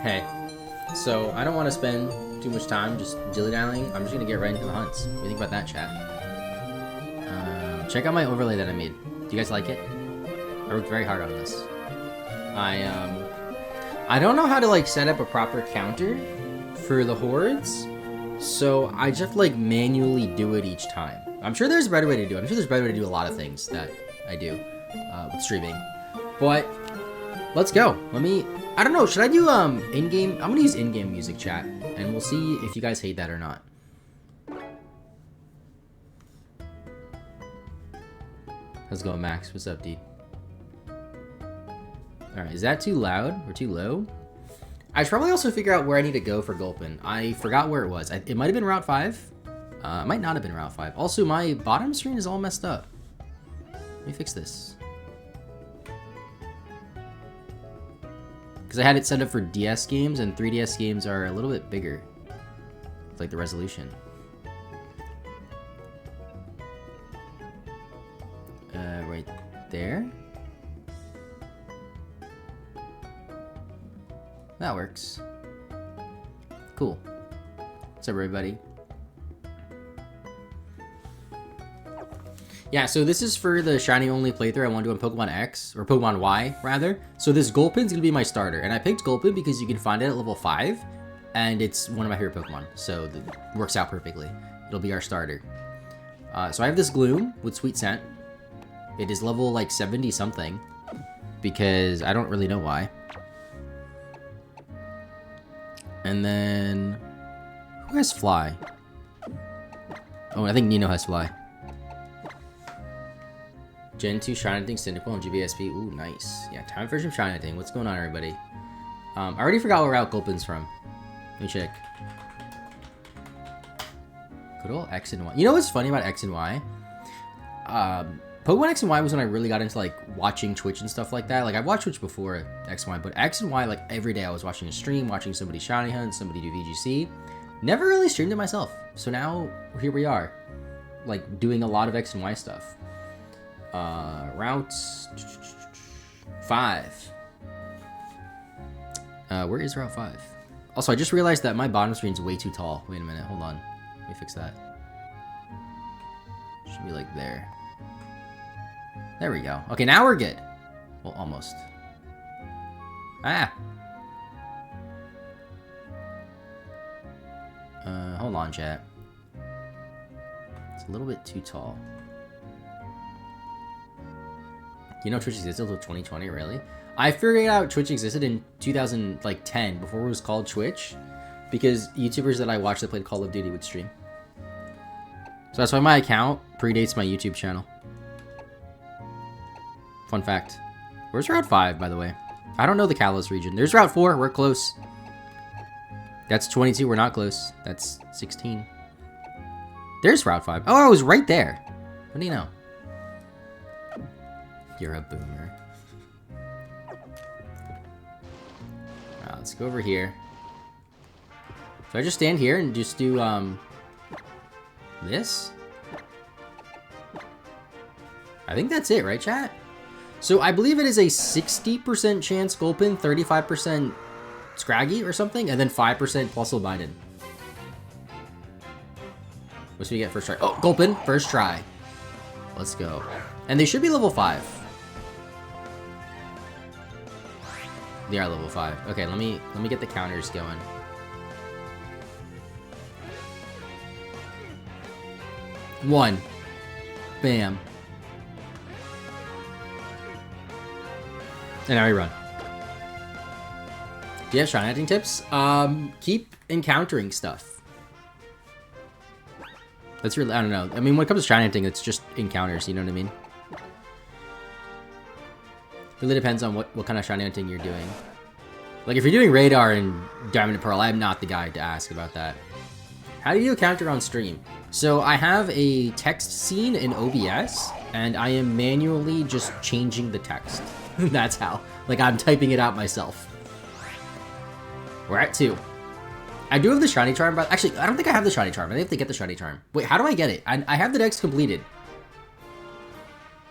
Hey, so I don't want to spend too much time just dilly-dallying. I'm just going to get right into the hunts. What do you think about that, chat? Check out my overlay that I made. Do you guys like it? I worked very hard on this. I don't know how to, like, set up a proper counter for the hordes, so I just, like, manually do it each time. I'm sure there's a better way to do it. I'm sure there's a better way to do a lot of things that I do with streaming. But let's go. I don't know, should I do in-game? I'm gonna use in-game music, chat, and we'll see if you guys hate that or not. How's it going, Max? What's up, dude? Alright, is that too loud or too low? I should probably also figure out where I need to go for Gulpin. I forgot where it was. It might have been Route 5. It might not have been Route 5. Also, my bottom screen is all messed up. Let me fix this. Because I had it set up for DS games, and 3DS games are a little bit bigger. It's like the resolution. Right there. That works. Cool. What's up, everybody? Yeah, so this is for the shiny only playthrough I want to do on Pokemon X, or Pokemon Y, rather. So this Gulpin's gonna be my starter, and I picked Gulpin because you can find it at level 5, and it's one of my favorite Pokemon, so it works out perfectly. It'll be our starter. So I have this Gloom with Sweet Scent. It is level, like, 70-something, because I don't really know why. And then... who has Fly? Oh, I think Nino has Fly. Gen 2 Shiny Cyndaquil and GBSP. Ooh, nice. Yeah, time for some Shiny. What's going on, everybody? I already forgot where Route Gulpin's from. Let me check. Good old X and Y. You know what's funny about X and Y? Pokemon X and Y was when I really got into, like, watching Twitch and stuff like that. Like, I've watched Twitch before X and Y, but X and Y, like, every day I was watching a stream, watching somebody shiny hunt, somebody do VGC. Never really streamed it myself. So now, here we are. Like, doing a lot of X and Y stuff. Route 5. Where is Route 5? Also, I just realized that my bottom screen's way too tall. Wait a minute, hold on. Let me fix that. Should be like there. There we go. Okay, now we're good. Well, almost. Ah! Hold on, chat. It's a little bit too tall. You know Twitch existed until 2020, really? I figured out Twitch existed in 2010, before it was called Twitch, because YouTubers that I watched that played Call of Duty would stream. So that's why my account predates my YouTube channel. Fun fact. Where's Route 5, by the way? I don't know the Kalos region. There's Route 4, we're close. That's 22, we're not close. That's 16. There's Route 5. Oh, I was right there. What do you know? You're a boomer. Let's go over here. So I just stand here and just do, this? I think that's it, right, chat? So I believe it is a 60% chance Gulpin, 35% Scraggy or something, and then 5% plus Biden. What should we get first try? Oh, Gulpin, first try. Let's go. And they should be level 5. They are level 5. Okay, let me get the counters going. One. Bam. And now we run. Do you have shiny hunting tips? Keep encountering stuff. That's really, I don't know. I mean, when it comes to shiny hunting, it's just encounters, you know what I mean? Really depends on what kind of shiny hunting you're doing. Like, if you're doing Radar and Diamond and Pearl, I'm not the guy to ask about that. How do you do a counter on stream? So I have a text scene in OBS, and I am manually just changing the text. That's how. Like, I'm typing it out myself. We're at 2. I do have the shiny charm, but actually, I don't think I have the shiny charm. I have to get the shiny charm. Wait, how do I get it? I have the dex completed.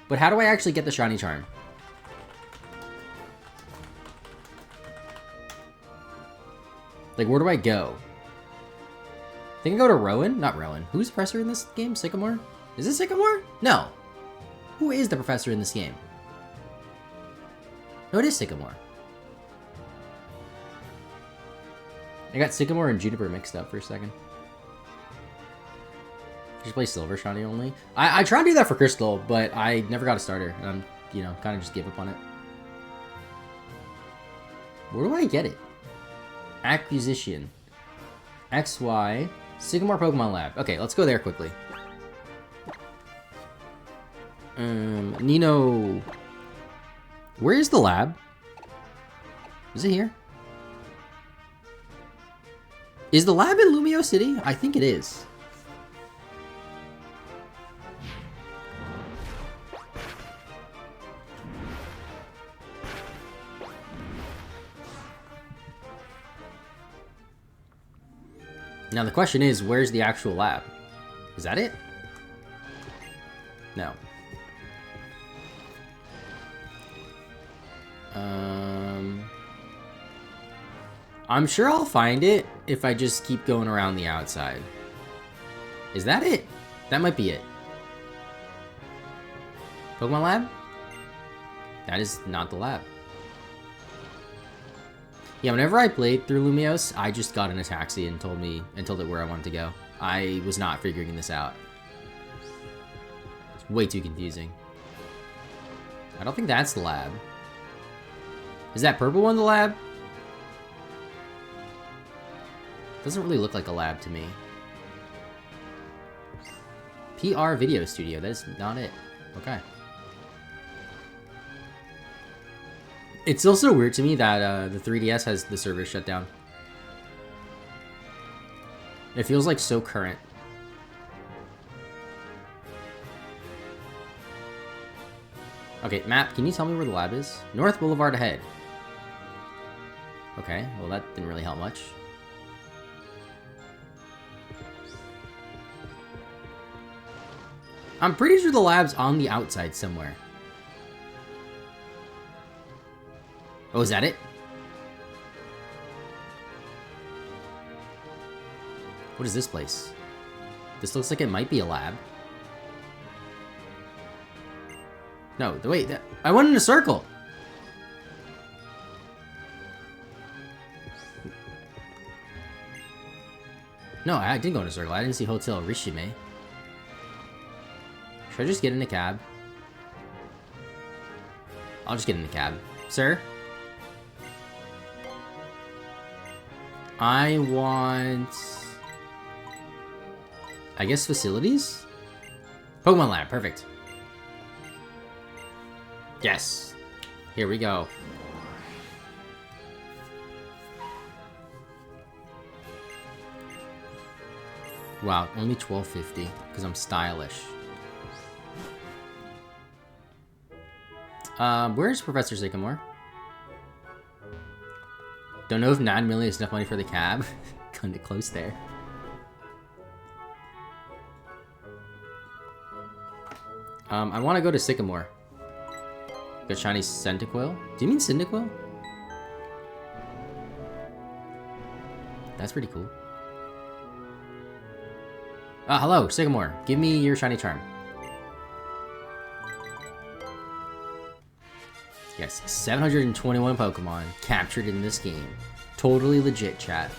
But how do I actually get the shiny charm? Like, where do I go? I think I go to Rowan? Not Rowan. Who's the professor in this game? Sycamore? Is it Sycamore? No. Who is the professor in this game? No, it is Sycamore. I got Sycamore and Juniper mixed up for a second. Just play Silver Shiny only. I tried to do that for Crystal, but I never got a starter. And I'm, you know, kind of just give up on it. Where do I get it? Acquisition. XY. Sycamore Pokemon Lab. Okay, let's go there quickly. Nino. Where is the lab? Is it here? Is the lab in Lumio City? I think it is. Now the question is, where's the actual lab? Is that it? No. I'm sure I'll find it if I just keep going around the outside. Is that it? That might be it. Pokemon Lab? That is not the lab. Yeah, whenever I played through Lumiose, I just got in a taxi and told it where I wanted to go. I was not figuring this out. It's way too confusing. I don't think that's the lab. Is that purple one the lab? Doesn't really look like a lab to me. PR Video Studio, that is not it. Okay. It's also weird to me that the 3DS has the server shut down. It feels like so current. Okay, map, can you tell me where the lab is? North Boulevard ahead. Okay, well that didn't really help much. I'm pretty sure the lab's on the outside somewhere. Oh, is that it? What is this place? This looks like it might be a lab. No, wait, I went in a circle! No, I didn't go in a circle. I didn't see Hotel Rishime. Should I just get in a cab? I'll just get in a cab. Sir? I want... I guess facilities? Pokemon Lab, perfect. Yes. Here we go. Wow, only $12.50 because I'm stylish. Where's Professor Sycamore? Don't know if 9 million is enough money for the cab. Kinda close there. I want to go to Sycamore. Got shiny Cyndaquil. Do you mean Cyndaquil? That's pretty cool. Hello, Sycamore. Give me your shiny charm. Yes, 721 Pokemon captured in this game. Totally legit, chat.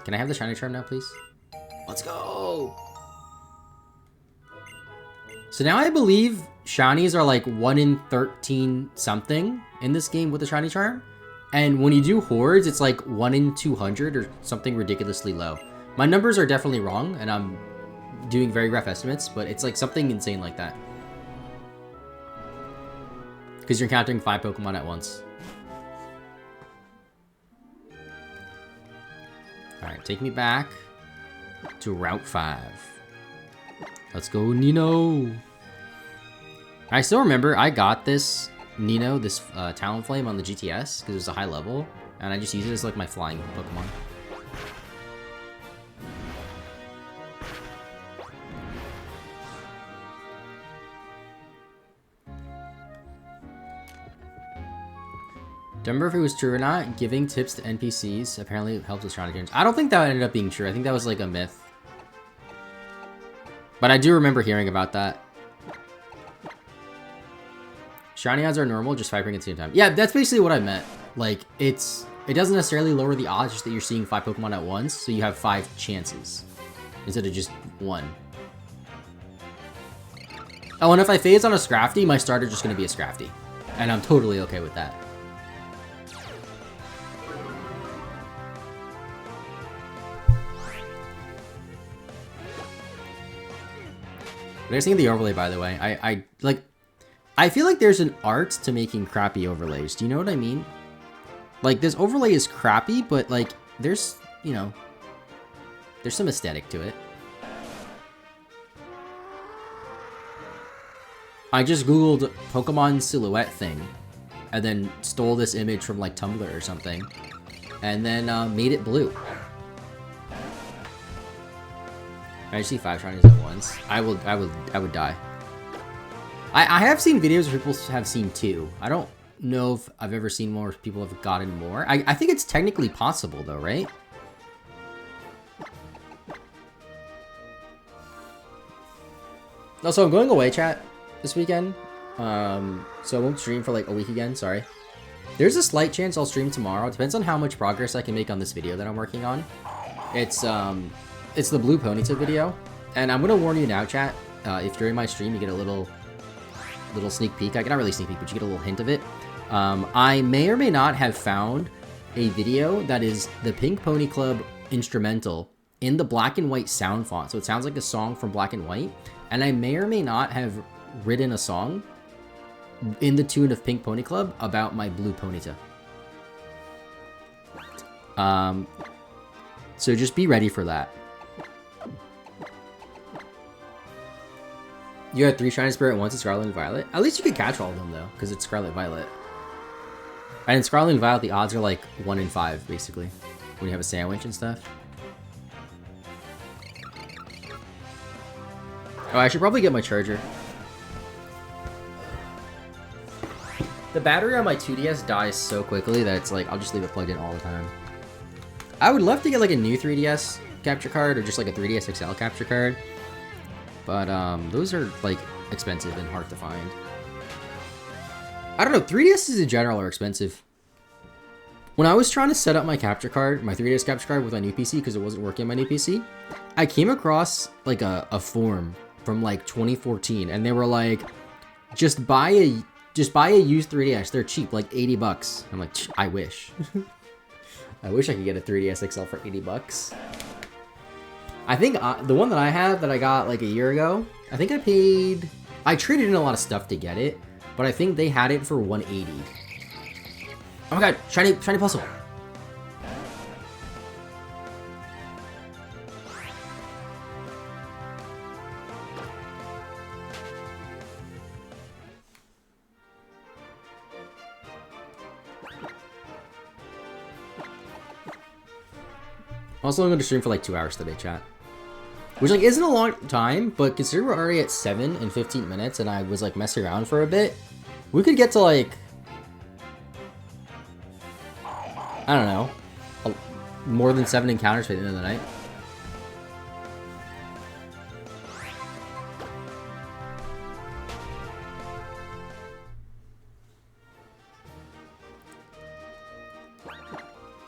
Can I have the shiny charm now, please? Let's go! So now I believe shinies are like 1 in 13 something in this game with the shiny charm. And when you do hordes, it's like 1 in 200 or something ridiculously low. My numbers are definitely wrong, and I'm doing very rough estimates, but it's like something insane like that. Because you're encountering 5 Pokemon at once. Alright, take me back to Route 5. Let's go, Nino! I still remember I got this Nino, this Talonflame on the GTS, because it was a high level, and I just used it as like my flying Pokemon. Don't remember if it was true or not. Giving tips to NPCs apparently helps with shiny turns. I don't think that ended up being true. I think that was like a myth. But I do remember hearing about that. Shiny odds are normal, just 5 at the same time. Yeah, that's basically what I meant. Like, it doesn't necessarily lower the odds, just that you're seeing 5 Pokemon at once, so you have 5 chances instead of just 1. Oh, and if I phase on a Scrafty, my starter's just going to be a Scrafty. And I'm totally okay with that. What do you think of the overlay, by the way? I feel like there's an art to making crappy overlays. Do you know what I mean? Like, this overlay is crappy, but, like, there's, you know, there's some aesthetic to it. I just googled Pokemon silhouette thing, and then stole this image from, like, Tumblr or something, and then made it blue. I see 5 shinies at once. I would die. I have seen videos where people have seen 2. I don't know if I've ever seen more people have gotten more. I think it's technically possible though, right? Also, I'm going away, chat, this weekend. So I won't stream for like a week again, sorry. There's a slight chance I'll stream tomorrow. It depends on how much progress I can make on this video that I'm working on. It's the Blue Ponyta video. And I'm gonna warn you now, chat, if during my stream you get a little sneak peek, not really sneak peek, but you get a little hint of it. I may or may not have found a video that is the Pink Pony Club instrumental in the black and white sound font. So it sounds like a song from Black and White. And I may or may not have written a song in the tune of Pink Pony Club about my Blue Ponyta. So just be ready for that. You had 3 Shiny Spirit once in Scarlet and Violet. At least you could catch all of them, though, because it's Scarlet Violet. And in Scarlet and Violet, the odds are like 1 in 5, basically, when you have a sandwich and stuff. Oh, I should probably get my charger. The battery on my 2DS dies so quickly that it's like, I'll just leave it plugged in all the time. I would love to get like a new 3DS capture card or just like a 3DS XL capture card. But those are like expensive and hard to find. I don't know, 3DSs in general are expensive. When I was trying to set up my capture card, my 3DS capture card with my new PC because it wasn't working on my new PC, I came across like a forum from like 2014 and they were like, just buy a used 3DS. They're cheap, like 80 bucks. I'm like, I wish. I wish I could get a 3DS XL for 80 bucks. I think the one that I have that I got like a year ago, I think I traded in a lot of stuff to get it, but I think they had it for 180. Oh my god, shiny puzzle. Also, I'm going to stream for like 2 hours today, chat. Which, like, isn't a long time, but considering we're already at 7 and 15 minutes and I was, like, messing around for a bit, we could get to, like, I don't know, more than 7 encounters by the end of the night.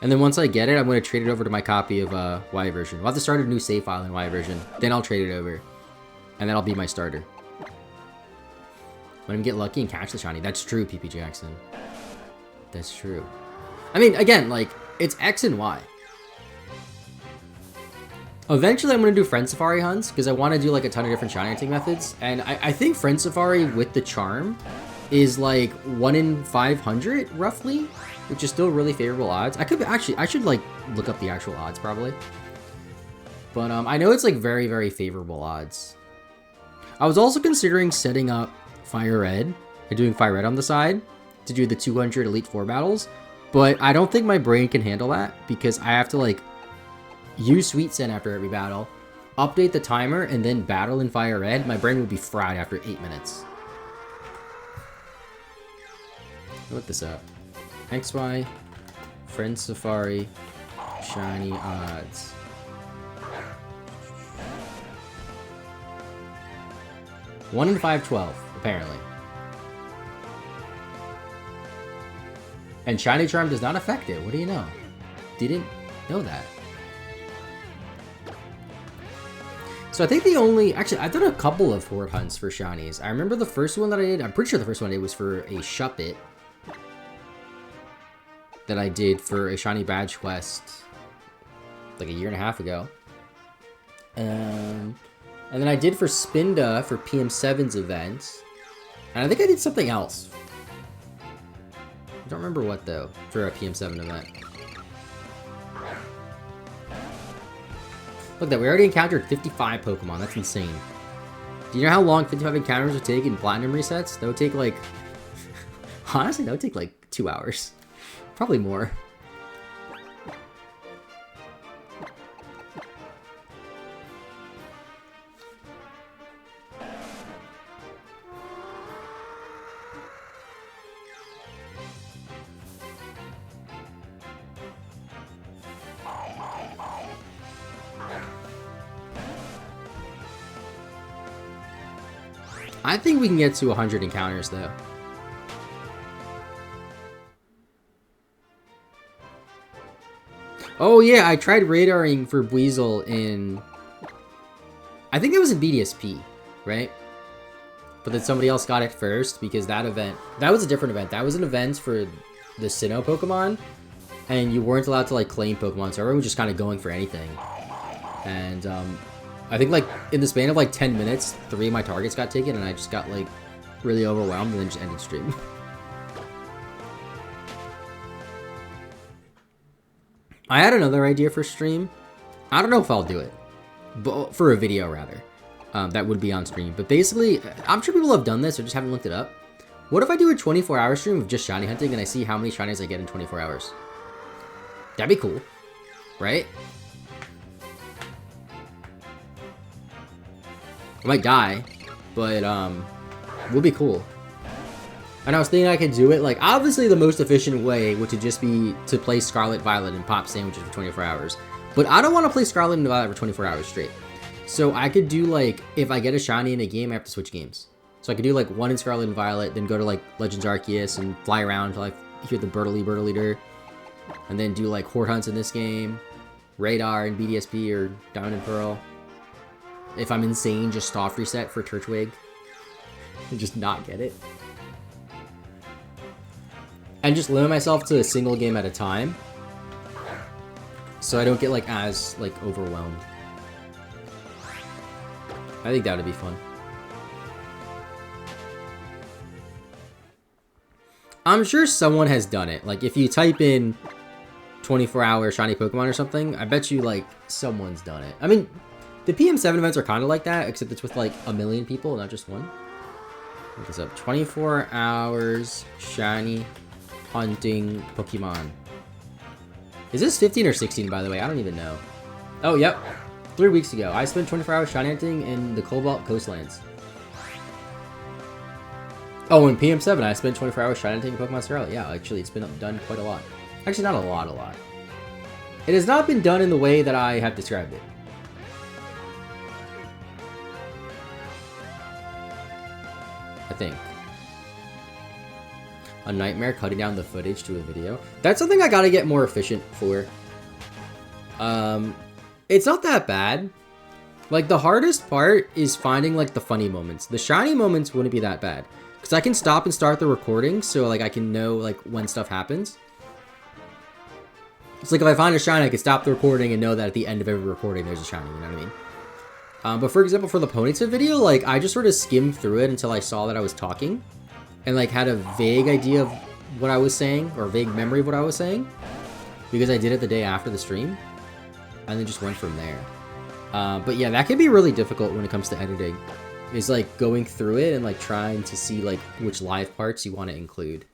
And then once I get it, I'm going to trade it over to my copy of Y version. I'll have to start a new save file in Y version. Then I'll trade it over. And that'll be my starter. Let him get lucky and catch the shiny. That's true, PP Jackson. That's true. I mean, again, like, it's X and Y. Eventually, I'm going to do Friend Safari hunts, because I want to do, like, a ton of different shiny hunting methods. And I think Friend Safari with the charm is, like, 1 in 500, roughly. Which is still really favorable odds. I should, like, look up the actual odds, probably. But, I know it's, like, very, very favorable odds. I was also considering setting up Fire Red and doing Fire Red on the side to do the 200 Elite Four battles. But I don't think my brain can handle that because I have to, like, use Sweet Scent after every battle, update the timer, and then battle in Fire Red. My brain would be fried after 8 minutes. Look this up. XY, Friend Safari, shiny odds. One in 512, apparently. And Shiny Charm does not affect it. What do you know? Didn't know that. So I think the only... Actually, I've done a couple of horde hunts for shinies. I remember the first one that I did... I'm pretty sure the first one I did was for a Shuppet. That I did for a shiny badge quest. Like a year and a half ago. And then I did for Spinda for PM7's event. And I think I did something else. I don't remember what, though, for a PM7 event. Look, that we already encountered 55 Pokemon. That's insane. Do you know how long 55 encounters would take in Platinum resets? That would take, like... Honestly, that would take, like, 2 hours. Probably more. I think we can get to 100 encounters, though. Oh, yeah, I tried radaring for Weasel in... I think it was in BDSP, right? But then somebody else got it first, because that event... That was a different event. That was an event for the Sinnoh Pokemon, and you weren't allowed to, like, claim Pokemon, so everyone was just kind of going for anything. And, I think, like, in the span of, like, 10 minutes, 3 of my targets got taken, and I just got, like, really overwhelmed, and then just ended stream. I had another idea for stream. I don't know if I'll do it. But for a video, rather. That would be on stream. But basically, I'm sure people have done this, or just haven't looked it up. What if I do a 24-hour stream of just shiny hunting, and I see how many shinies I get in 24 hours? That'd be cool. Right? I might die, but would be cool. And I was thinking I could do it, like, obviously the most efficient way would to just be to play Scarlet Violet and pop sandwiches for 24 hours. But I don't want to play Scarlet and Violet for 24 hours straight. So I could do, like, if I get a shiny in a game, I have to switch games. So I could do, like, one in Scarlet and Violet, then go to, like, Legends Arceus and fly around until I hear the Birtleater. And then do, like, horde hunts in this game, Radar and BDSP or Diamond and Pearl. If I'm insane, just soft reset for Turtwig. And just not get it. And just limit myself to a single game at a time. So I don't get, like, as, like, overwhelmed. I think that would be fun. I'm sure someone has done it. Like, if you type in 24-hour shiny Pokemon or something, I bet you, like, someone's done it. I mean... The PM7 events are kind of like that, except it's with, like, 1 million people, not just one. Look this up. 24 hours shiny hunting Pokemon. Is this 15 or 16, by the way? I don't even know. Oh, yep. 3 weeks ago. I spent 24 hours shiny hunting in the Cobalt Coastlands. Oh, in PM7, I spent 24 hours shiny hunting in Pokemon Scarlet. Yeah, actually, it's been done quite a lot. Actually, not a lot. It has not been done in the way that I have described it. I think. A nightmare cutting down the footage to a video. That's something I gotta get more efficient for. It's not that bad. Like, the hardest part is finding, like, the funny moments. The shiny moments wouldn't be that bad. Because I can stop and start the recording, so, like, I can know, like, when stuff happens. It's like, if I find a shiny, I can stop the recording and know that at the end of every recording, there's a shiny, you know what I mean? But for example, for the Ponyta video, like, I just sort of skimmed through it until I saw that I was talking. And, like, had a vague idea of what I was saying, or vague memory of what I was saying. Because I did it the day after the stream. And then just went from there. But yeah, that can be really difficult when it comes to editing. Is, like, going through it and, like, trying to see, like, which live parts you want to include.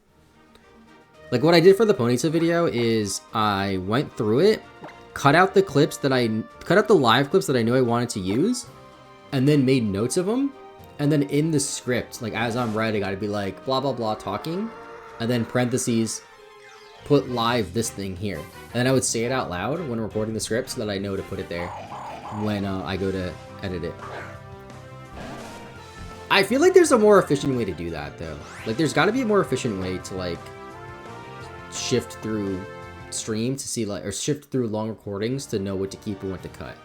Like, what I did for the Ponyta video is I went through it, cut out the clips that cut out the live clips that I knew I wanted to use, and then made notes of them. And then in the script, like, as I'm writing, I'd be like, blah, blah, blah, talking, and then parentheses, put live this thing here. And then I would say it out loud when recording the script so that I know to put it there when I go to edit it. I feel like there's a more efficient way to do that, though. Like, there's got to be a more efficient way to, like, shift through stream to see, like, or shift through long recordings to know what to keep and what to cut.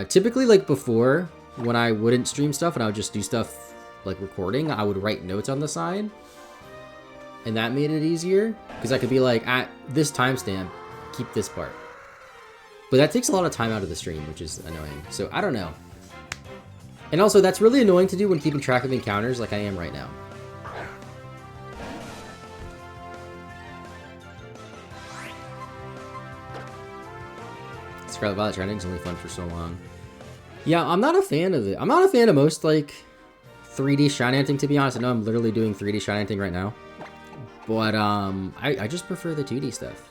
Typically, like, before, when I wouldn't stream stuff and I would just do stuff, like, recording, I would write notes on the side. And that made it easier, because I could be like, at this timestamp, keep this part. But that takes a lot of time out of the stream, which is annoying. So, I don't know. And also, that's really annoying to do when keeping track of encounters like I am right now. Scarlet Violet Trending's only fun for so long. Yeah, I'm not a fan of it. I'm not a fan of most, like, 3D shine hunting, to be honest. I know I'm literally doing 3D shine hunting right now. But, I just prefer the 2D stuff.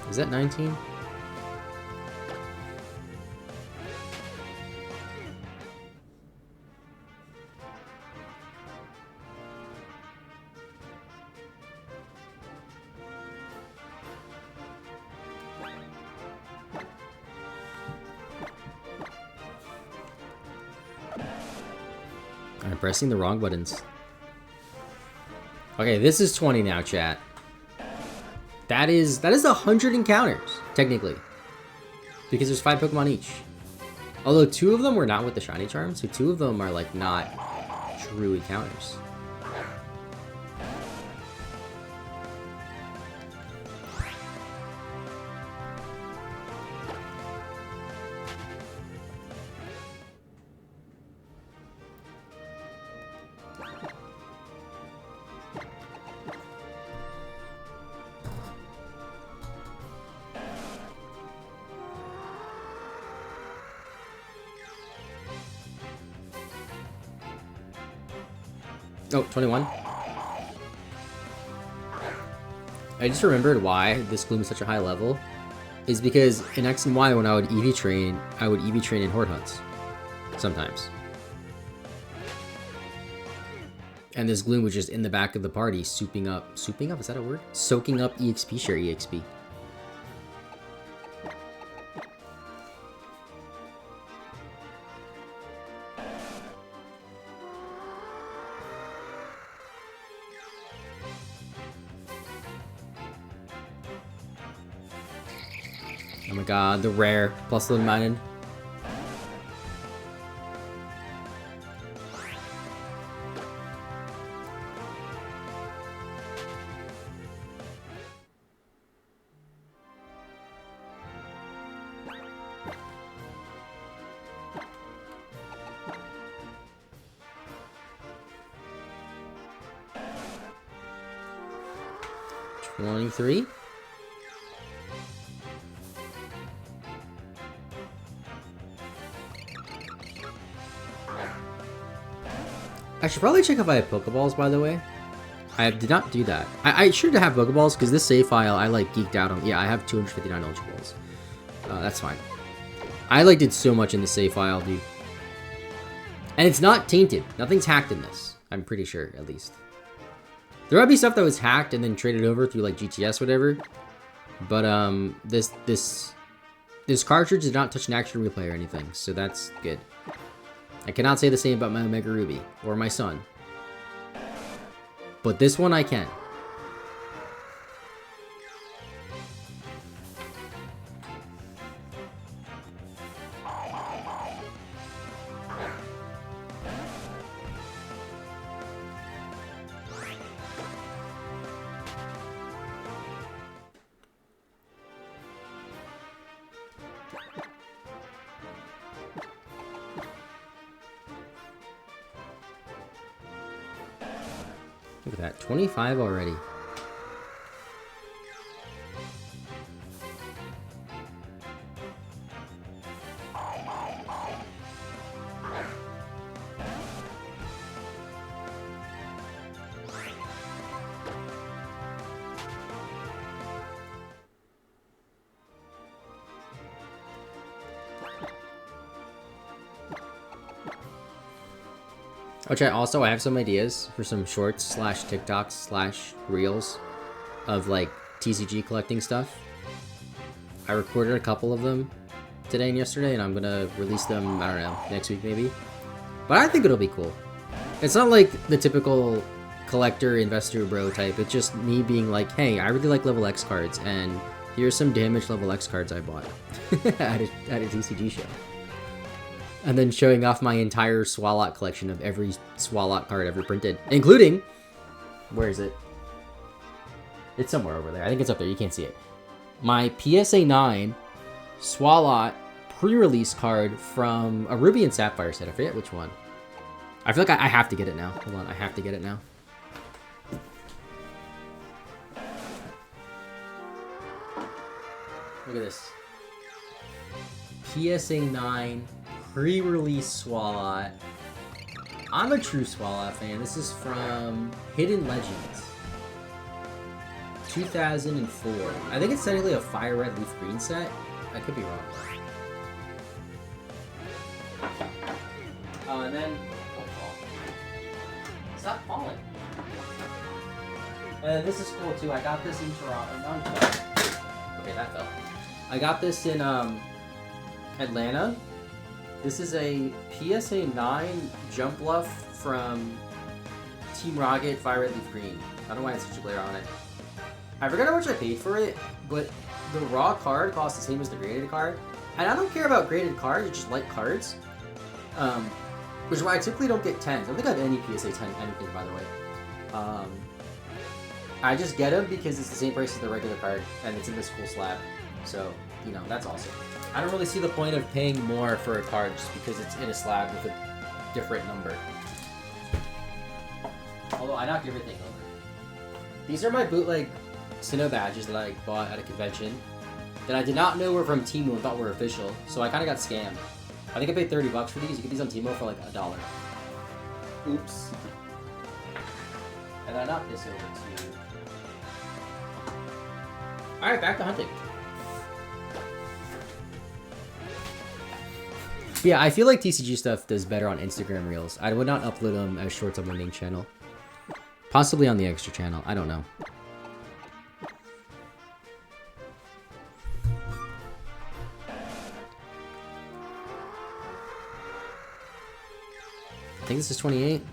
Is that 19? I'm pressing the wrong buttons. Okay, this is 20 now, chat. That is 100 encounters, technically. Because there's 5 Pokemon each. Although 2 of them were not with the shiny charm, so 2 of them are, like, not true encounters. Oh, 21. I just remembered why this Gloom is such a high level. Is because in X and Y, when I would EV train in Horde hunts. Sometimes. And this Gloom was just in the back of the party, souping up, is that a word? Soaking up EXP share EXP. Oh my god, the rare plus the minded. $23. I should probably check if I have Pokeballs, by the way. I did not do that. I should have Pokeballs, because this save file, I, like, geeked out on. Yeah, I have 259 Ultra Balls. That's fine. I, like, did so much in the save file, dude. And it's not tainted. Nothing's hacked in this. I'm pretty sure, at least. There might be stuff that was hacked and then traded over through, like, GTS, whatever. But, this cartridge did not touch an action replay or anything, so that's good. I cannot say the same about my Omega Ruby, or my Sun. But this one I can. Look at that, 25 already. Which I have some ideas for some shorts slash TikToks slash reels of like TCG collecting stuff. I recorded a couple of them today and yesterday, and I'm gonna release them, I don't know, next week maybe. But I think it'll be cool. It's not like the typical collector, investor, bro type. It's just me being like, hey, I really like level X cards, and here's some damaged level X cards I bought at a TCG show. And then showing off my entire Swalot collection of every Swalot card ever printed, including, where is it? It's somewhere over there. I think it's up there. You can't see it. My PSA 9 Swalot pre-release card from a Ruby and Sapphire set. I forget which one. I feel like I have to get it now. Hold on, I have to get it now. Look at this. PSA 9 pre-release Swalot. I'm a true Swalot fan. This is from Hidden Legends. 2004. I think it's technically a fire red leaf green set. I could be wrong. And then don't fall. Stop falling. And this is cool too. I got this in Toronto. Okay, that fell. I got this in Atlanta. This is a PSA 9 jump bluff from Team Rocket Fire Red Leaf Green. I don't know why it's such a glare on it. I forgot how much I paid for it, but the raw card costs the same as the graded card. And I don't care about graded cards, I just like cards. Which is why I typically don't get 10s. I don't think I have any PSA 10 anything, by the way. I just get them because it's the same price as the regular card, and it's in this cool slab. So, you know, that's awesome. I don't really see the point of paying more for a card just because it's in a slab with a different number. Although I knocked everything over. These are my bootleg Sinnoh badges that I bought at a convention that I did not know were from Temu and thought were official, so I kind of got scammed. I think I paid $30 for these. You get these on Temu for like $1. Oops. And I knocked this over too. Alright, back to hunting. Yeah, I feel like TCG stuff does better on Instagram Reels. I would not upload them as shorts on my main channel. Possibly on the extra channel. I don't know. I think this is 28.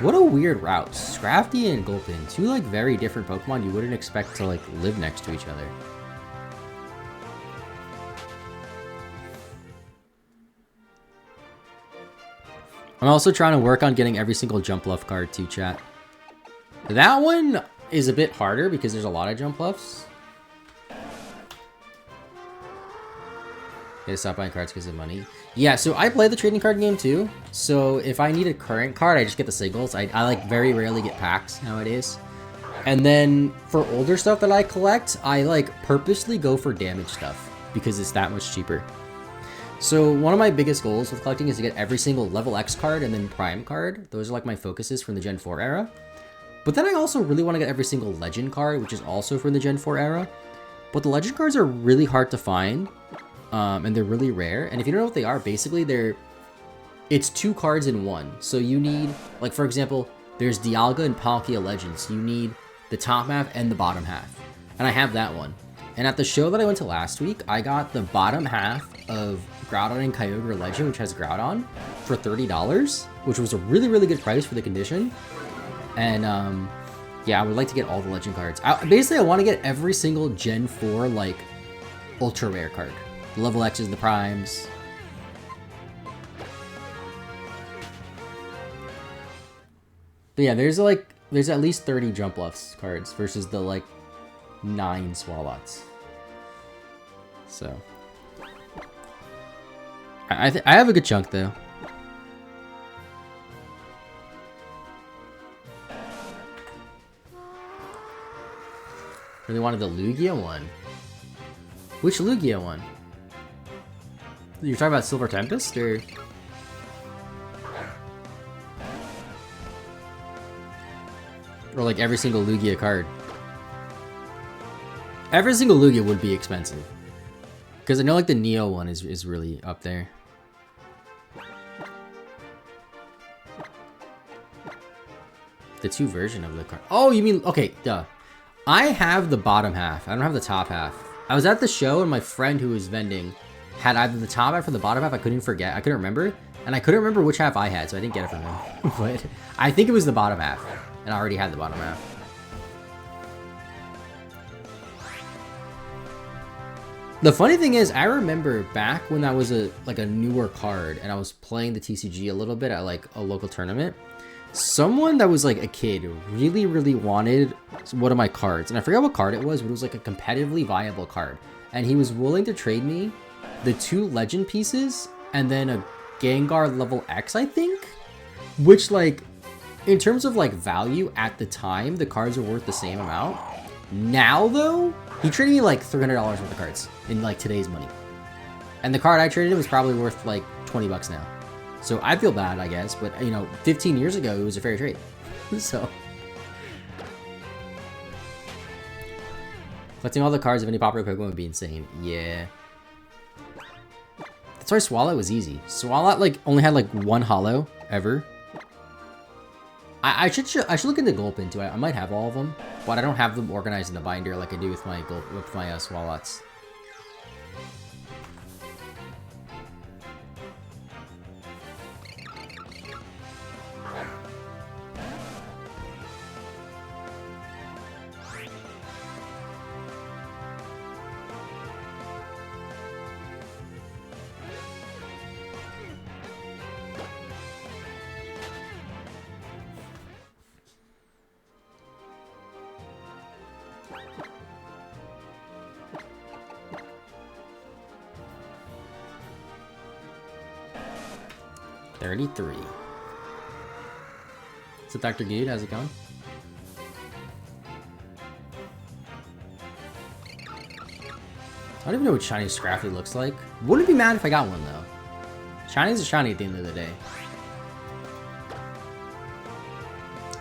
What a weird route. Scrafty and Gulpin. Two like very different Pokemon you wouldn't expect to like live next to each other. I'm also trying to work on getting every single Jump Bluff card too, chat. That one is a bit harder because there's a lot of Jump Bluffs. Gotta stop buying cards because of money. Yeah, so I play the trading card game too. So if I need a current card, I just get the singles. I like very rarely get packs nowadays. And then for older stuff that I collect, I like purposely go for damage stuff because it's that much cheaper. So one of my biggest goals with collecting is to get every single level X card and then prime card. Those are like my focuses from the Gen 4 era. But then I also really want to get every single legend card, which is also from the Gen 4 era. But the legend cards are really hard to find. And they're really rare. And if you don't know what they are, basically it's 2 cards in one. So you need, like for example, there's Dialga and Palkia Legends. You need the top half and the bottom half. And I have that one. And at the show that I went to last week, I got the bottom half of Groudon and Kyogre Legend, which has Groudon, for $30, which was a really, really good price for the condition. And yeah, I would like to get all the legend cards. Basically, I want to get every single Gen 4 like ultra rare card. The level X's, the primes. But yeah, there's at least 30 Jump Bluffs cards versus the like 9 Swalots. So I have a good chunk though. Really wanted the Lugia one. Which Lugia one? You're talking about Silver Tempest, or? Or like every single Lugia card? Every single Lugia would be expensive. Because I know like the Neo one is really up there. The 2 version of the card. Oh, you mean, okay, duh. I have the bottom half. I don't have the top half. I was at the show and my friend who was vending had either the top half or the bottom half. I couldn't remember. And I couldn't remember which half I had, so I didn't get it from him. But I think it was the bottom half. And I already had the bottom half. The funny thing is, I remember back when I was a newer card and I was playing the TCG a little bit at like a local tournament. Someone that was like a kid really, really wanted one of my cards. And I forgot what card it was, but it was like a competitively viable card. And he was willing to trade me the 2 legend pieces and then a Gengar level X, I think. Which, like, in terms of like value at the time, the cards are worth the same amount. Now, though, he traded me like $300 worth of cards in like today's money. And the card I traded was probably worth like 20 bucks now. So I feel bad, I guess, but you know, 15 years ago, it was a fair trade. So. Collecting all the cards of any popular Pokemon would be insane. Yeah. That's why Swallow was easy. Swallow like only had like 1 holo ever. I should look into Gulpin too. I might have all of them, but I don't have them organized in the binder like I do with my Swallots. $33. So Dr. Good, how's it going? I don't even know what shiny Scrafty looks like. Wouldn't be mad if I got one though. Shiny's a shiny at the end of the day.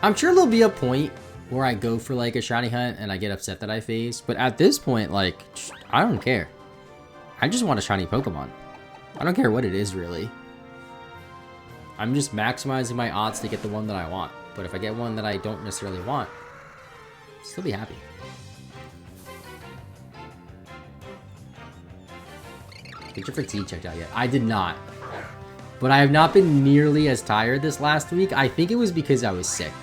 I'm sure there'll be a point where I go for like a shiny hunt and I get upset that I phase, but at this point, like, I don't care. I just want a shiny Pokemon. I don't care what it is really. I'm just maximizing my odds to get the one that I want. But if I get one that I don't necessarily want, I'll still be happy. Get your fatigue checked out yet? I did not. But I have not been nearly as tired this last week. I think it was because I was sick.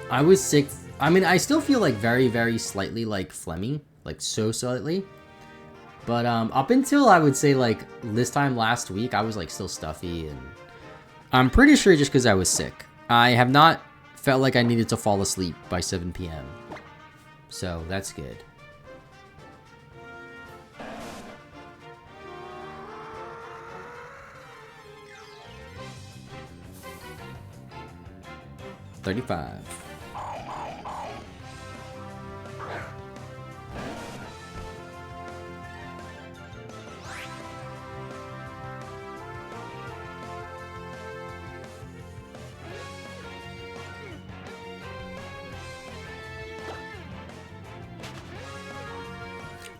I was sick. I mean, I still feel like very, very slightly like phlegmy. Like so slightly. But up until I would say like this time last week, I was like still stuffy, and I'm pretty sure just because I was sick. I have not felt like I needed to fall asleep by 7 p.m. So that's good. $35.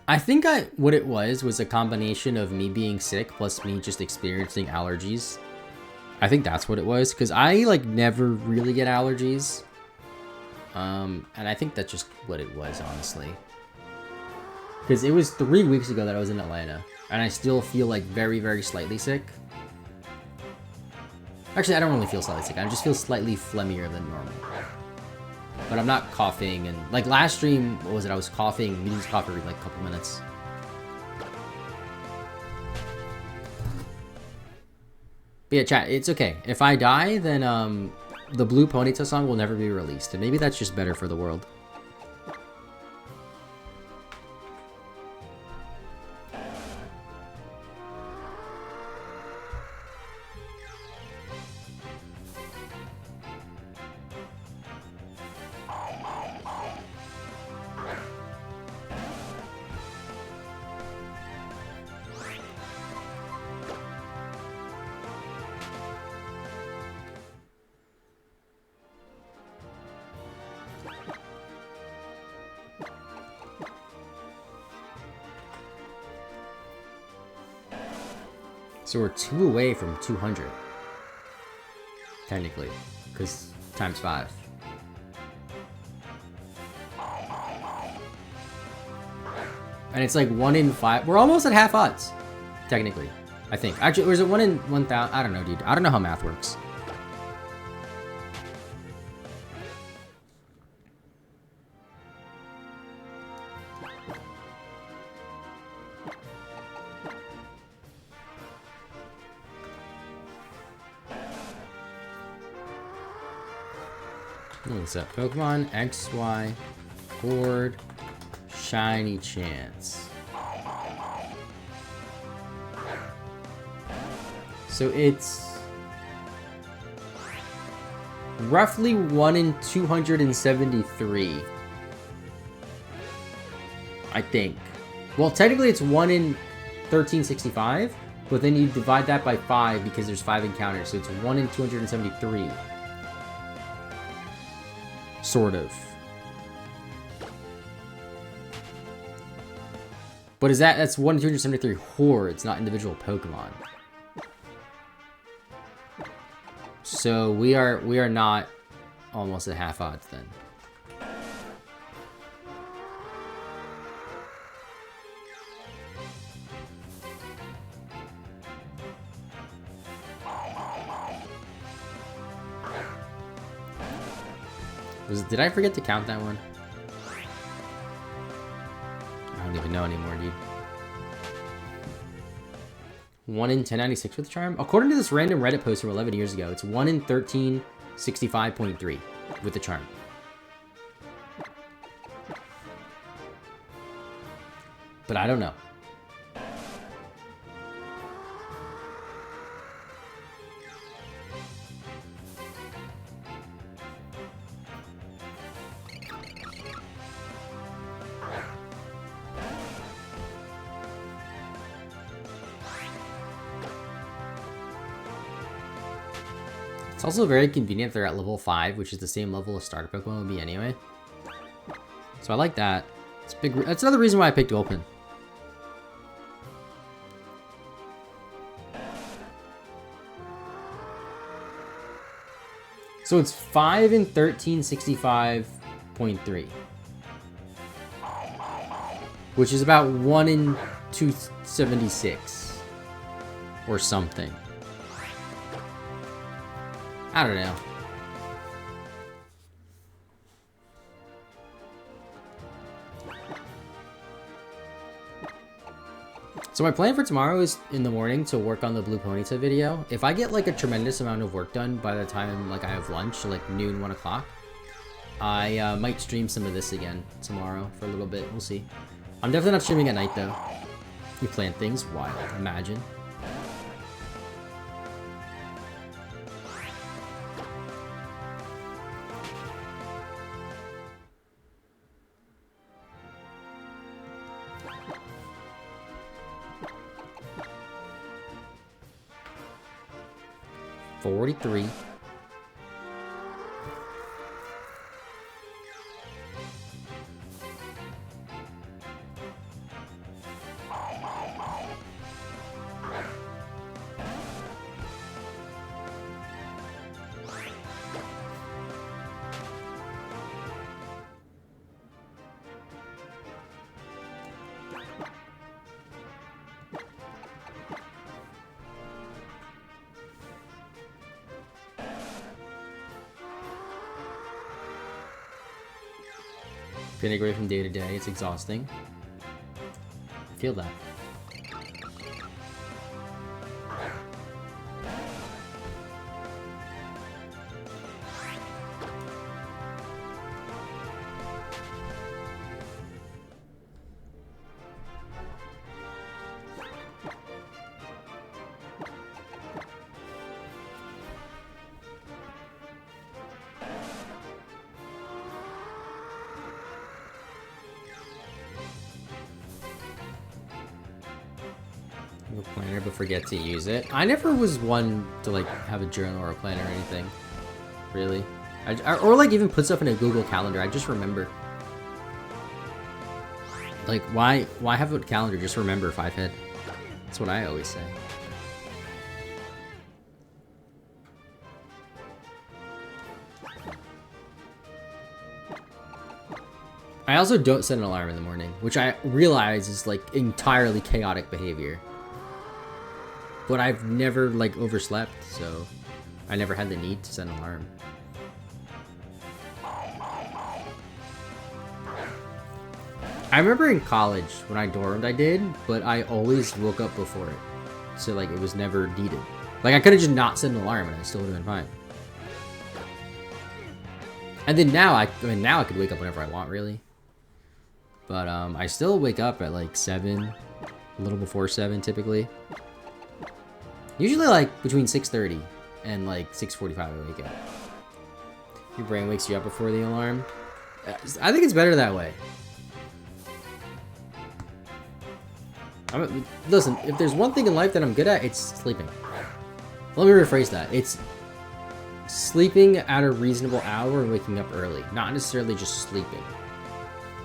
I think what it was a combination of me being sick plus me just experiencing allergies. I think that's what it was, because I like never really get allergies. And I think that's just what it was, honestly. Because it was 3 weeks ago that I was in Atlanta, and I still feel like very, very slightly sick. Actually, I don't really feel slightly sick. I just feel slightly phlegmier than normal. But I'm not coughing, and like last stream, what was it? I was coughing, we just cough every like couple minutes. But yeah, chat, it's okay. If I die, then the Blue Ponytail song will never be released, and maybe that's just better for the world. So we're 2 away from 200. Technically. Because times 5. And it's like 1 in 5. We're almost at half odds. Technically. I think. Actually, or is it 1 in 1,000? I don't know, dude. I don't know how math works. What's up? Pokemon XY Horde Shiny Chance. So it's roughly 1 in 273. I think. Well, technically it's 1 in 1365, but then you divide that by 5 because there's 5 encounters, so it's 1 in 273. Sort of. But is that's 1 in 273 hordes, not individual Pokemon. So we are not almost at half odds then. Did I forget to count that one? I don't even know anymore, dude. 1 in 1096 with the charm? According to this random Reddit post from 11 years ago, it's 1 in 1365.3 with the charm. But I don't know. It's also very convenient they're at level 5, which is the same level as starter Pokemon would be anyway. So I like that. It's big. That's another reason why I picked Gulpin. So it's 5 in 1365.3. Which is about 1 in 276. Or something. I don't know. So my plan for tomorrow is in the morning to work on the Blue Ponyta video. If I get like a tremendous amount of work done by the time like I have lunch, like noon, 1 o'clock, I might stream some of this again tomorrow for a little bit. We'll see. I'm definitely not streaming at night though. You plan things wild, imagine. $43. Getting away from day to day, it's exhausting. I feel that. A planner but forget to use it. I never was one to like have a journal or a planner or anything, really. Or like even put stuff in a Google Calendar. I just remember. Like why have a calendar? Just remember 5 head. That's what I always say. I also don't set an alarm in the morning, which I realize is like entirely chaotic behavior. But I've never like overslept, so I never had the need to set an alarm. I remember in college when I dormed I did, but I always woke up before it. So like it was never needed. Like I could have just not set an alarm and I still would have been fine. And then now I mean now I could wake up whenever I want really. But I still wake up at like 7, a little before 7 typically. Usually like between 6:30 and like 6:45 I wake up. Your brain wakes you up before the alarm. I think it's better that way. Listen, if there's one thing in life that I'm good at, it's sleeping. Let me rephrase that. It's sleeping at a reasonable hour and waking up early, not necessarily just sleeping.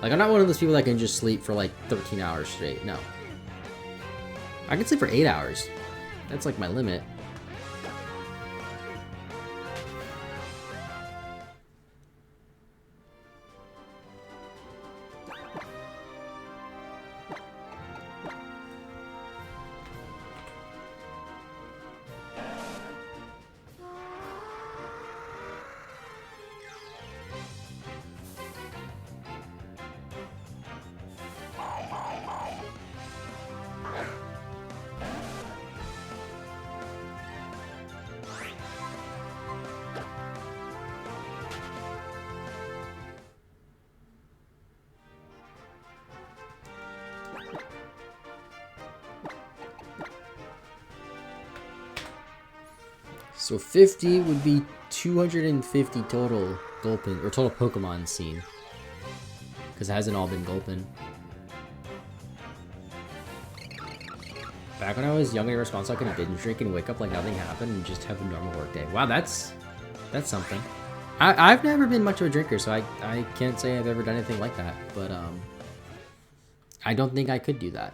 Like, I'm not one of those people that can just sleep for like 13 hours straight. No. I can sleep for 8 hours. That's like my limit. So 50 would be 250 total Gulpin, or total Pokemon seen. Because it hasn't all been Gulpin. Back when I was young and irresponsible, I could binge drink and wake up like nothing happened and just have a normal work day. Wow, that's something. I've never been much of a drinker, so I can't say I've ever done anything like that. But I don't think I could do that.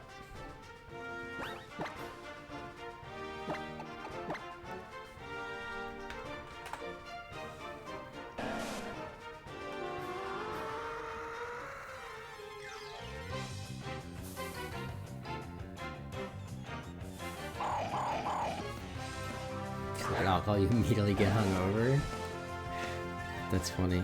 Alcohol, you immediately get hungover. That's funny.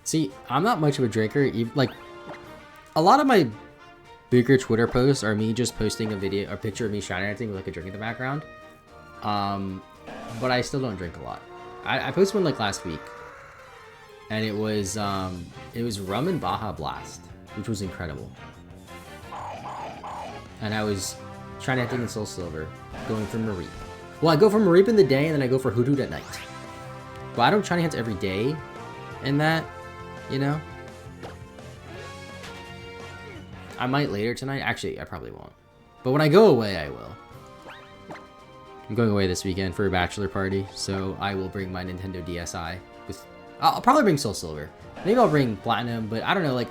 See, I'm not much of a drinker. Like, a lot of my bigger Twitter posts are me just posting a video, a picture of me shouting at things with like a drink in the background. But I still don't drink a lot. I posted one like last week, and it was rum and Baja Blast, which was incredible. And I was trying to think in Soul Silver, going for Mareep. Well, I go for Mareep in the day, and then I go for Hoodoo at night. But I don't try to hit every day in that, you know? I might later tonight. Actually, I probably won't. But when I go away, I will. I'm going away this weekend for a bachelor party, so I will bring my Nintendo DSi. I'll probably bring Soul Silver. Maybe I'll bring Platinum, but I don't know, like,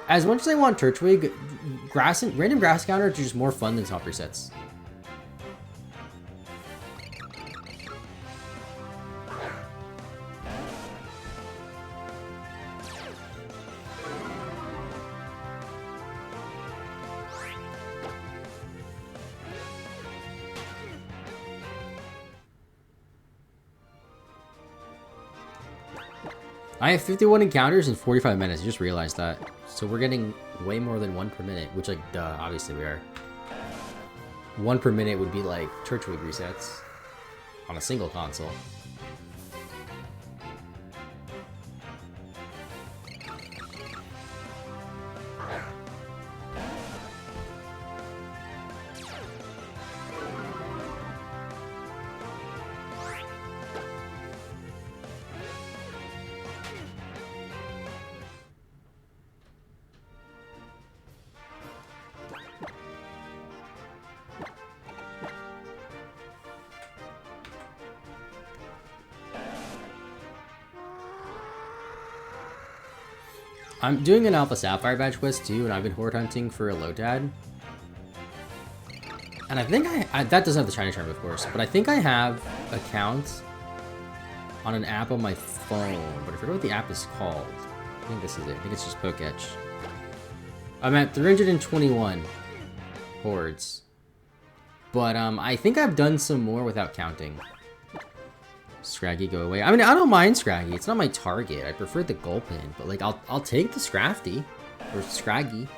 as much as I want Turtwig, random grass counters are just more fun than top resets. I have 51 encounters in 45 minutes. I just realized that. So we're getting way more than 1 per minute, which, like, duh, obviously we are. 1 per minute would be like Turtwig resets on a single console. I'm doing an Alpha Sapphire badge quest too, and I've been horde hunting for a Lotad. And I think that doesn't have the shiny charm, of course, but I think I have accounts on an app on my phone, but I forget what the app is called. I think this is it. I think it's just Poketch. I'm at 321 hordes. But I think I've done some more without counting. Scraggy, go away. I mean, I don't mind Scraggy. It's not my target. I prefer the Gulpin, but like I'll take the Scrafty or Scraggy.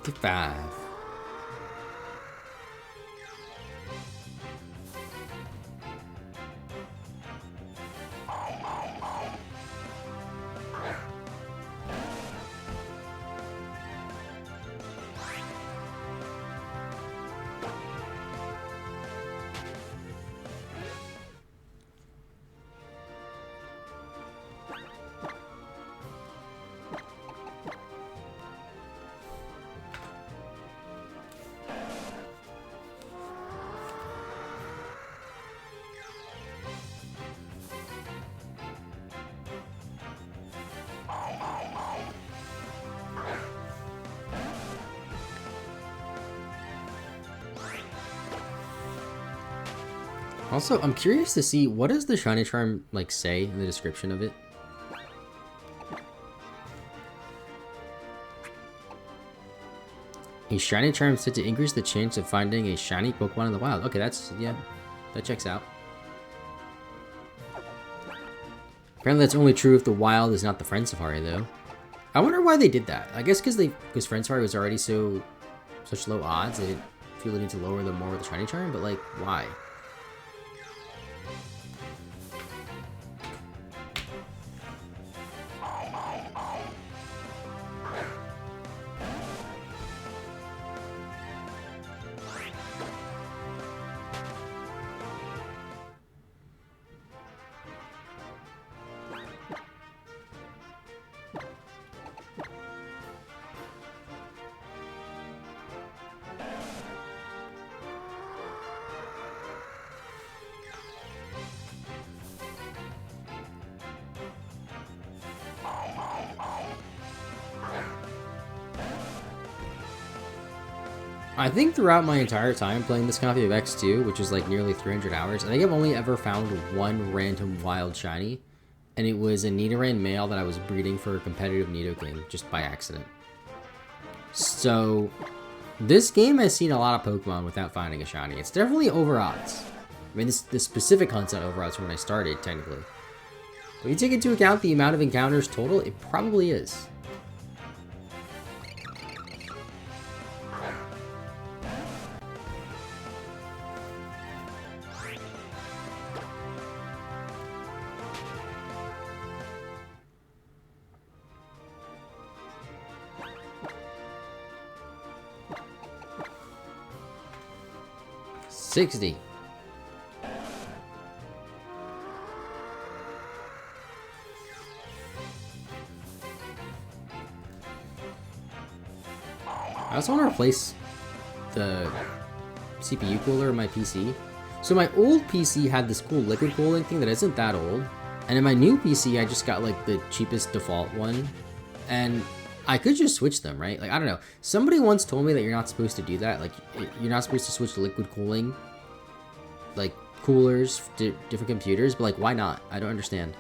$55. Also, I'm curious to see, what does the shiny charm like say in the description of it? A shiny charm said to increase the chance of finding a shiny Pokemon in the wild. Okay, that's, yeah, that checks out. Apparently that's only true if the wild is not the Friend Safari, though. I wonder why they did that. I guess because Friend Safari was already such low odds, they didn't feel the need to lower them more with the shiny charm, but like, why? I think throughout my entire time playing this copy of X2, which is like nearly 300 hours, I think I've only ever found one random wild shiny, and it was a Nidoran male that I was breeding for a competitive Nidoking just by accident. So, this game has seen a lot of Pokemon without finding a shiny. It's definitely over odds. I mean, this specific hunt's not over odds from when I started, technically. When you take into account the amount of encounters total, it probably is. $60. I also want to replace the CPU cooler in my PC. So my old PC had this cool liquid cooling thing that isn't that old. And in my new PC, I just got like the cheapest default one. And I could just switch them, right? Like, I don't know. Somebody once told me that you're not supposed to do that. Like, you're not supposed to switch liquid cooling, like, coolers to different computers. But, like, why not? I don't understand.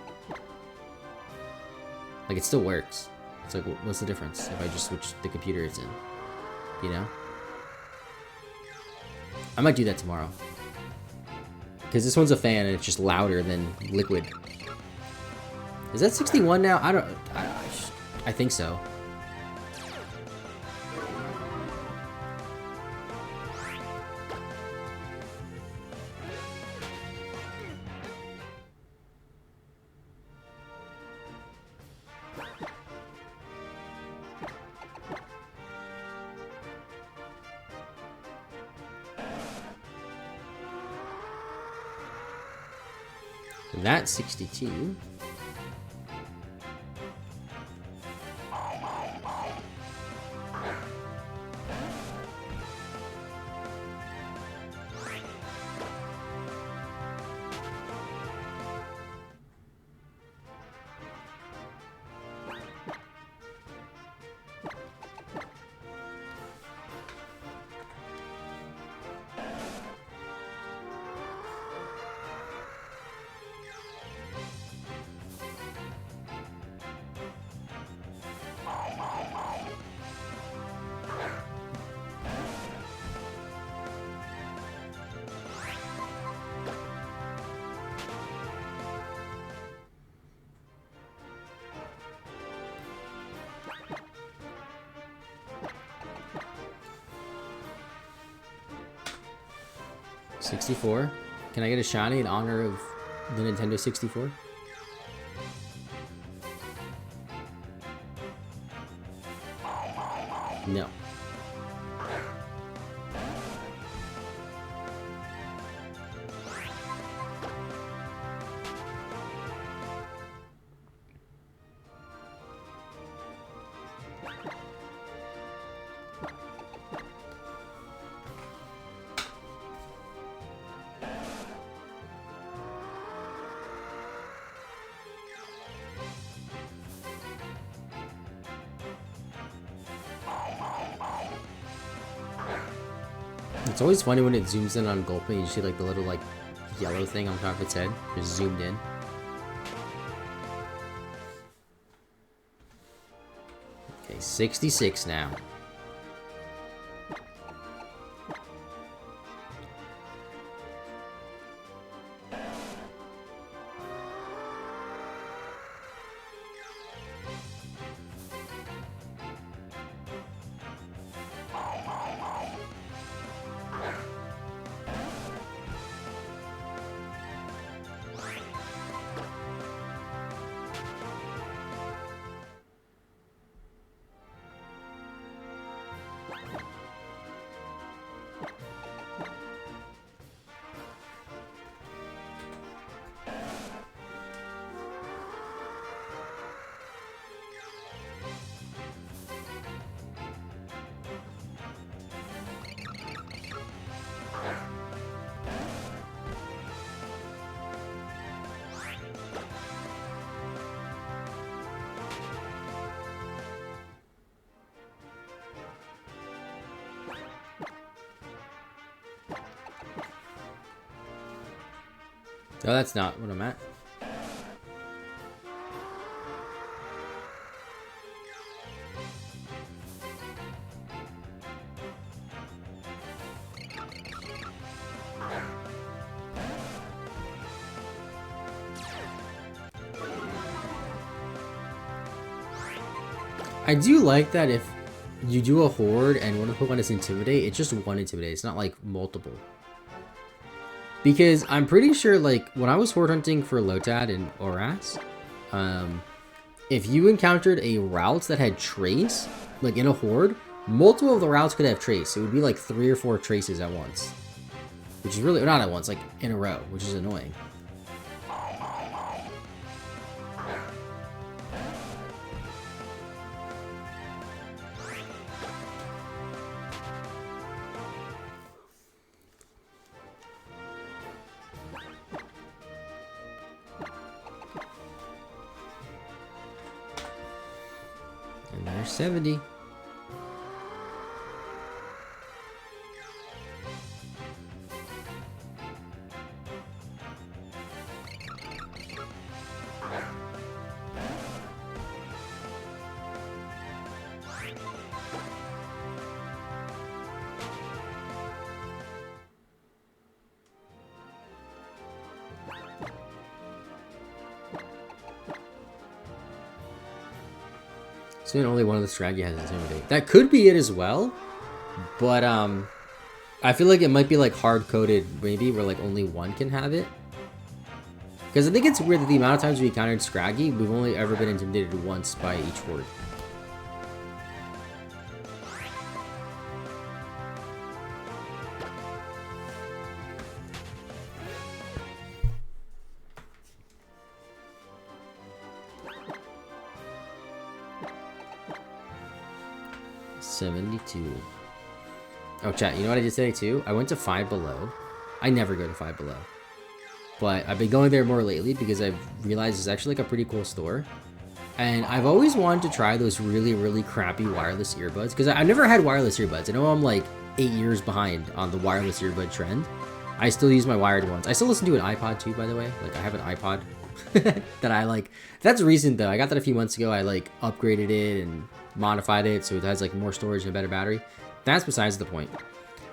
Like, it still works. It's like, what's the difference if I just switch the computer it's in? You know? I might do that tomorrow. Because this one's a fan and it's just louder than liquid. Is that 61 now? I think so. That's 62. $64. Can I get a shiny in honor of the Nintendo 64? No. It's always funny when it zooms in on Gulpin, you see like the little like yellow thing on top of its head, just zoomed in. Okay, 66 now. Oh, that's not what I'm at. I do like that if you do a horde and one of the Pokemon is Intimidate, it's just one Intimidate. It's not like multiple. Because I'm pretty sure, like, when I was horde hunting for Lotad and Oras, if you encountered a route that had trace, like in a horde, multiple of the routes could have trace. It would be like 3 or 4 traces at once. Which is really, not at once, like in a row, which is annoying. And there's 70. Soon only one of the strategy has Intimidate. That could be it as well, but I feel like it might be like hard-coded maybe where like only one can have it. Because I think it's weird that the amount of times we encountered Scraggy, we've only ever been intimidated once by each horde. 72. Oh, chat, you know what I did today too? I went to Five Below. I never go to Five Below. But I've been going there more lately because I've realized it's actually like a pretty cool store. And I've always wanted to try those really, really crappy wireless earbuds. Because I've never had wireless earbuds. I know I'm like 8 years behind on the wireless earbud trend. I still use my wired ones. I still listen to an iPod too, by the way. Like, I have an iPod that I like. That's recent though. I got that a few months ago. I like upgraded it and modified it so it has like more storage and a better battery. That's besides the point.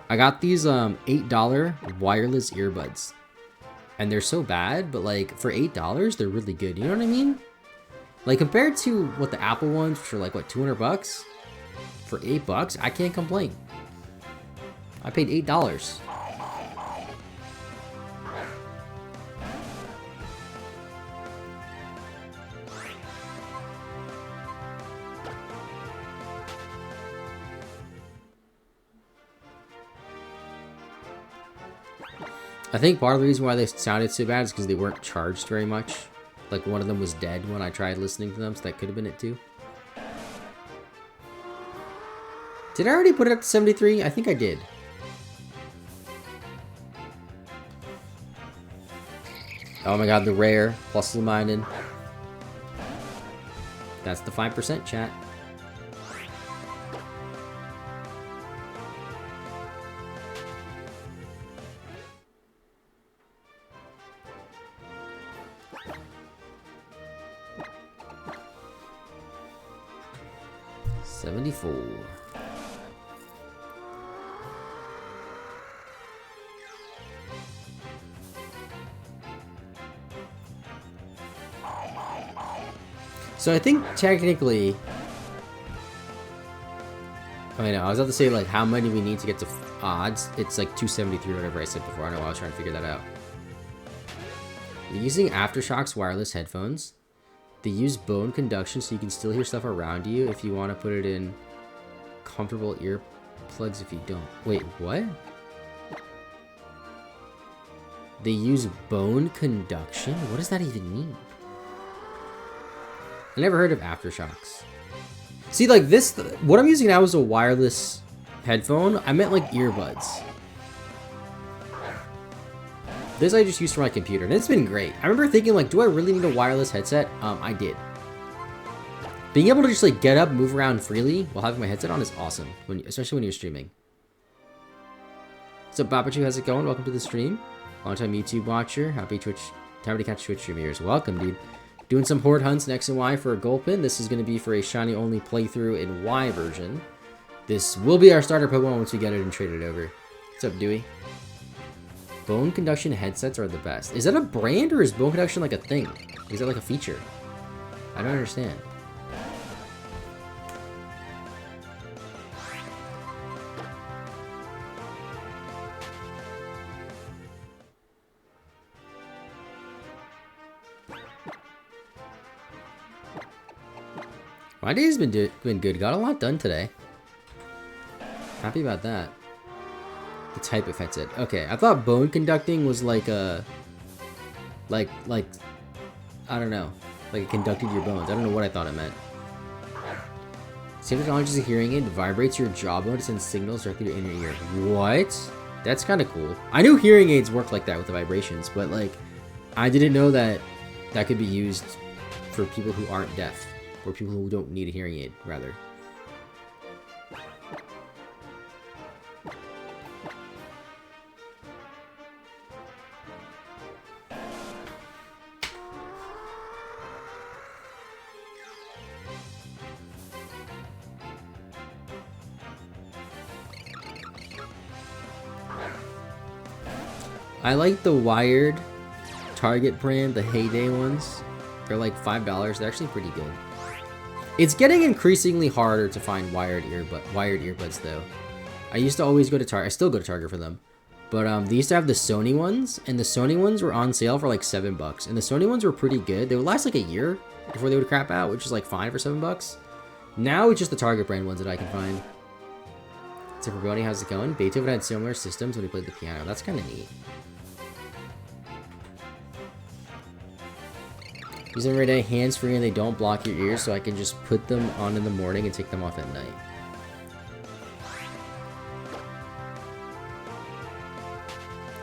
I got these $8 wireless earbuds. And they're so bad, but like for $8, they're really good. You know what I mean? Like compared to what the Apple ones, which are like what, 200 bucks? For $8, I can't complain. I paid $8. I think part of the reason why they sounded so bad is because they weren't charged very much. Like one of them was dead when I tried listening to them, so that could have been it too. Did I already put it up to 73? I think I did. Oh my god, the rare plus the minded. That's the 5% chat. So I think technically, I know I was about to say like how many we need to get to odds. It's like 273 or whatever I said before. I know I was trying to figure that out. Using Aftershok's wireless headphones, they use bone conduction so you can still hear stuff around you if you want to put it in comfortable earplugs if you don't. Wait, what? They use bone conduction? What does that even mean? I never heard of Aftershok's. See, like this, what I'm using now is a wireless headphone. I meant like earbuds. This I just used for my computer, and it's been great. I remember thinking like, do I really need a wireless headset? I did. Being able to just like get up, move around freely while having my headset on is awesome, especially when you're streaming. What's up, Babachu? How's it going? Welcome to the stream. Long-time YouTube watcher. Happy to catch Twitch streamers. Welcome, dude. Doing some horde hunts in X and Y for a Gulpin. This is going to be for a shiny only playthrough in Y version. This will be our starter Pokemon once we get it and trade it over. What's up, Dewey? Bone conduction headsets are the best. Is that a brand or is bone conduction like a thing? Is that like a feature? I don't understand. My day's been good. Got a lot done today. Happy about that. The type of headset. Okay, I thought bone conducting was like a... Like, I don't know. Like it conducted your bones. I don't know what I thought it meant. Same technology as a hearing aid vibrates your jawbone to send signals directly to your inner ear. What? That's kind of cool. I knew hearing aids work like that with the vibrations, but like, I didn't know that that could be used for people who aren't deaf. Or people who don't need a hearing aid, rather. I like the wired Target brand, the Heyday ones. They're like $5. They're actually pretty good. It's getting increasingly harder to find wired earbuds though. I used to always go to Target. I still go to Target for them. But they used to have the Sony ones, and the Sony ones were on sale for like $7. And the Sony ones were pretty good. They would last like a year before they would crap out, which is like fine for $7. Now it's just the Target brand ones that I can find. So for Brody, how's it going? Beethoven had similar systems when he played the piano. That's kind of neat. Use them every day, hands-free, and they don't block your ears, so I can just put them on in the morning and take them off at night.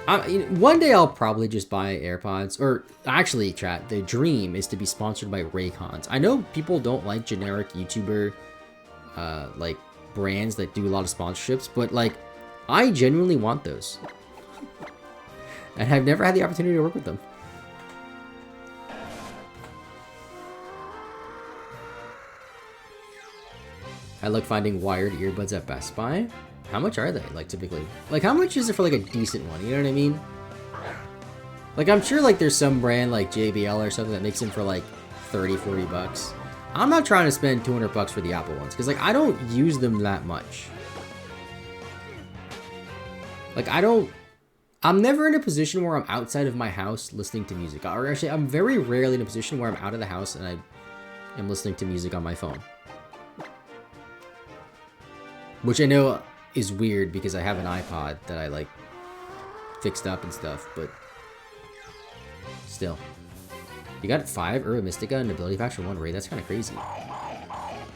One day I'll probably just buy AirPods, or actually, chat, the dream is to be sponsored by Raycons. I know people don't like generic YouTuber, like, brands that do a lot of sponsorships, but, like, I genuinely want those. And I've never had the opportunity to work with them. I like finding wired earbuds at Best Buy. How much are they, like, typically? Like, how much is it for, like, a decent one? You know what I mean? Like, I'm sure, like, there's some brand, like, JBL or something that makes them for, like, 30, 40 bucks. I'm not trying to spend 200 bucks for the Apple ones, because, like, I don't use them that much. Like, I'm never in a position where I'm outside of my house listening to music. Or actually, I'm very rarely in a position where I'm out of the house and I am listening to music on my phone. Which I know is weird because I have an iPod that I, like, fixed up and stuff, but still. You got 5 Urban Mystica and Ability Factor 1 Ray, that's kind of crazy.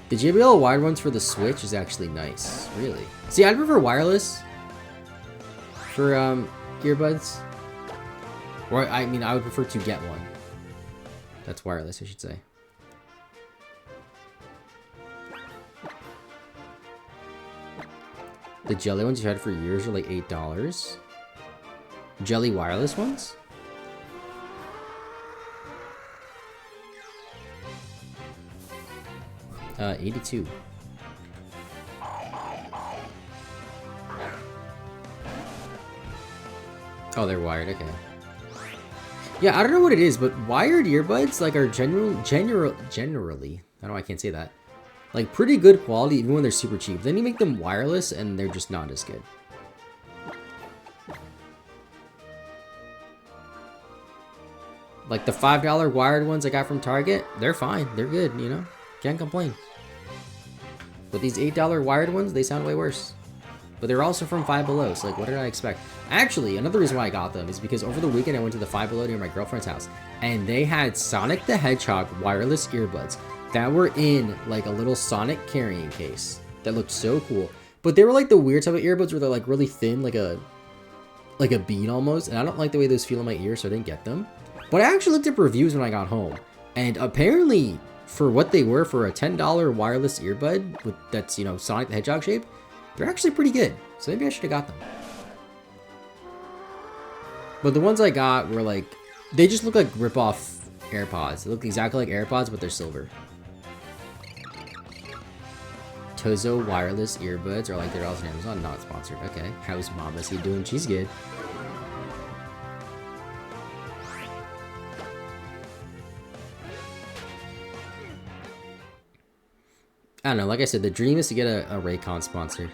The JBL wired ones for the Switch is actually nice, really. See, I'd prefer wireless for earbuds. Or, I mean, I would prefer to get one. That's wireless, I should say. The jelly ones you had for years are like $8. Jelly wireless ones? $82. Oh, they're wired, okay. Yeah, I don't know what it is, but wired earbuds like are generally, I don't know, I can't say that. Like, pretty good quality even when they're super cheap. Then you make them wireless and they're just not as good. Like the $5 wired ones I got from Target, they're fine. They're good, you know? Can't complain. But these $8 wired ones, they sound way worse. But they're also from Five Below, so like, what did I expect? Actually, another reason why I got them is because over the weekend I went to the Five Below near my girlfriend's house, and they had Sonic the Hedgehog wireless earbuds that were in like a little Sonic carrying case that looked so cool. But they were like the weird type of earbuds where they're like really thin, like a bead almost, and I don't like the way those feel in my ear, so I didn't get them. But I actually looked up reviews when I got home, and apparently for what they were, for a $10 wireless earbud with that's, you know, Sonic the Hedgehog shape, they're actually pretty good. So maybe I should have got them. But the ones I got were like, they just look like rip-off AirPods. They look exactly like AirPods, but they're silver. Tozo wireless earbuds are like $30 on Amazon, not sponsored. Okay, how's Mama C doing? She's good. I don't know, like I said, the dream is to get a Raycon sponsor.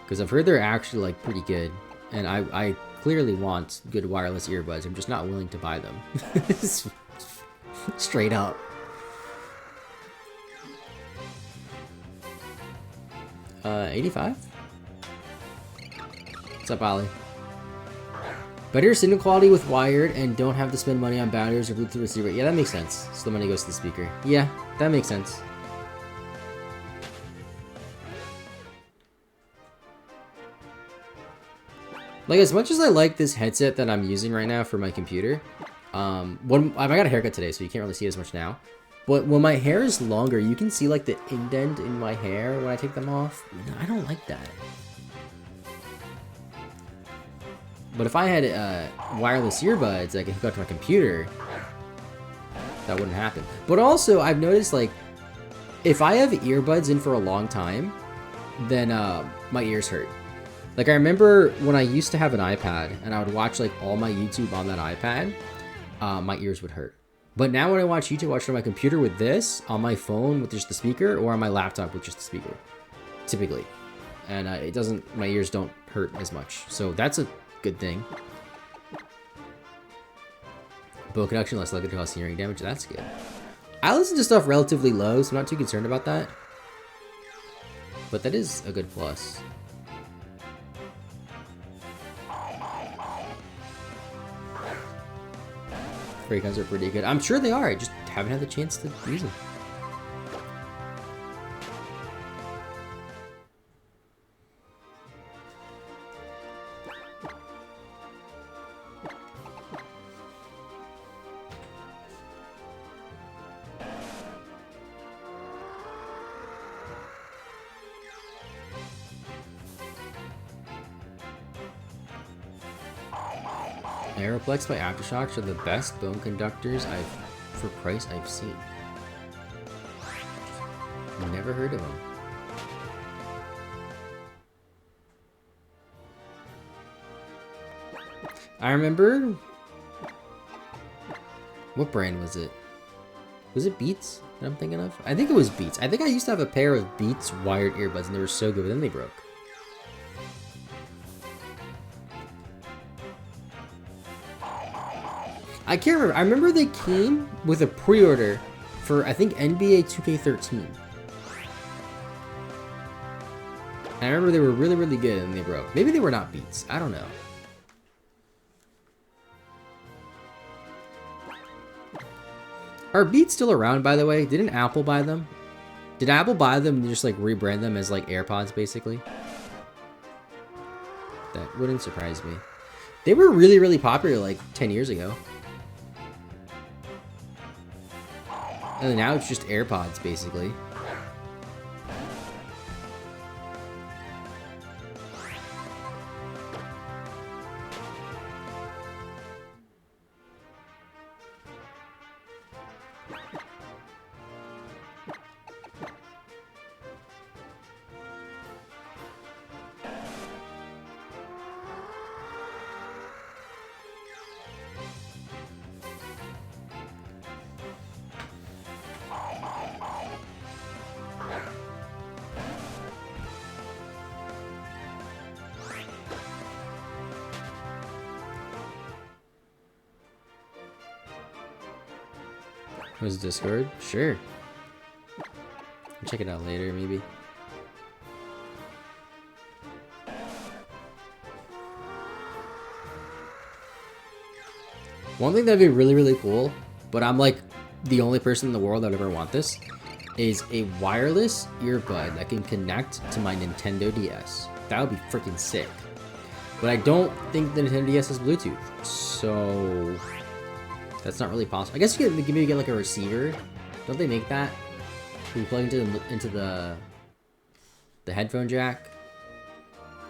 Because I've heard they're actually like pretty good. And I clearly want good wireless earbuds. I'm just not willing to buy them. Straight up. $85? What's up, Ollie? Better signal quality with wired and don't have to spend money on batteries or Bluetooth receiver. Yeah, that makes sense. So the money goes to the speaker. Yeah, that makes sense. Like, as much as I like this headset that I'm using right now for my computer, I got a haircut today, so you can't really see it as much now. But when my hair is longer, you can see, like, the indent in my hair when I take them off. I don't like that. But if I had wireless earbuds that I could hook up to my computer, that wouldn't happen. But also, I've noticed, like, if I have earbuds in for a long time, then my ears hurt. Like, I remember when I used to have an iPad and I would watch, like, all my YouTube on that iPad, my ears would hurt. But now when I watch YouTube, I watch it on my computer with this, on my phone with just the speaker, or on my laptop with just the speaker, typically. And it doesn't, my ears don't hurt as much. So that's a good thing. Bow conduction, less likely to cause hearing damage, that's good. I listen to stuff relatively low, so I'm not too concerned about that. But that is a good plus. Raycons are pretty good. I'm sure they are. I just haven't had the chance to use them. Aeroplex by Aftershocks are the best bone conductors for price I've seen. Never heard of them. I remember... What brand was it? Was it Beats that I'm thinking of? I think it was Beats. I think I used to have a pair of Beats wired earbuds and they were so good, but then they broke. I can't remember. I remember they came with a pre-order for, I think, NBA 2K13. I remember they were really, really good and they broke. Maybe they were not Beats. I don't know. Are Beats still around, by the way? Didn't Apple buy them? Did Apple buy them and just like rebrand them as like AirPods, basically? That wouldn't surprise me. They were really, really popular like 10 years ago. And now it's just AirPods, basically. Was Discord? Sure. I'll check it out later, maybe. One thing that'd be really, really cool, but I'm like the only person in the world that would ever want this, is a wireless earbud that can connect to my Nintendo DS. That would be freaking sick. But I don't think the Nintendo DS has Bluetooth, so that's not really possible. I guess you can maybe get like a receiver. Don't they make that? You plug into the headphone jack.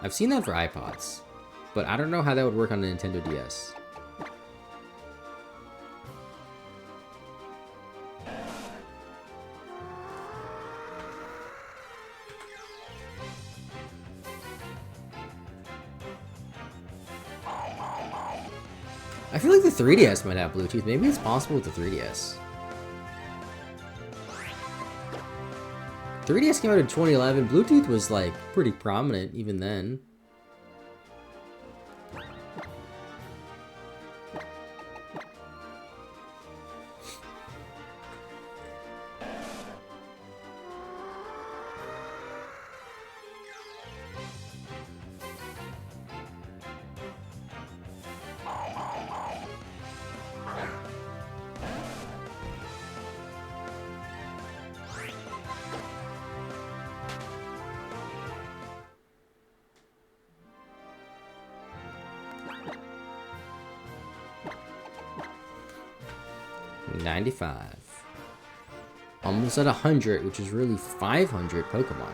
I've seen that for iPods, but I don't know how that would work on the Nintendo DS. I feel like the 3DS might have Bluetooth. Maybe it's possible with the 3DS. 3DS came out in 2011. Bluetooth was like pretty prominent even then. $95. Almost at 100, which is really 500 Pokemon.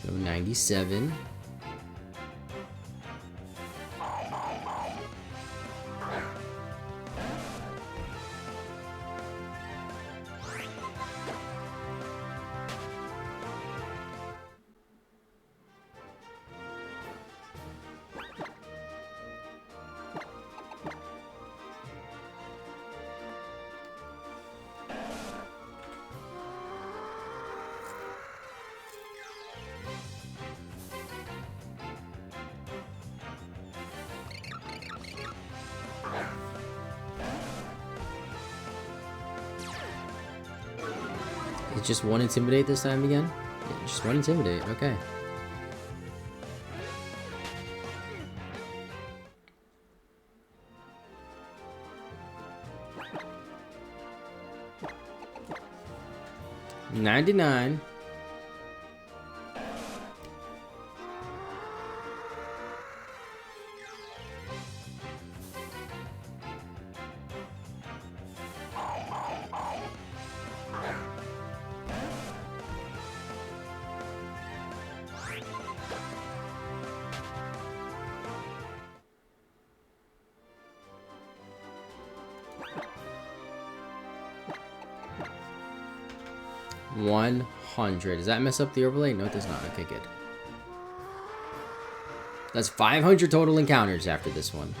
So 97. It's just one Intimidate this time again? Yeah, just one Intimidate, okay. $99. $100. Does that mess up the overlay? No, it does not. Okay, good. That's 500 total encounters after this one.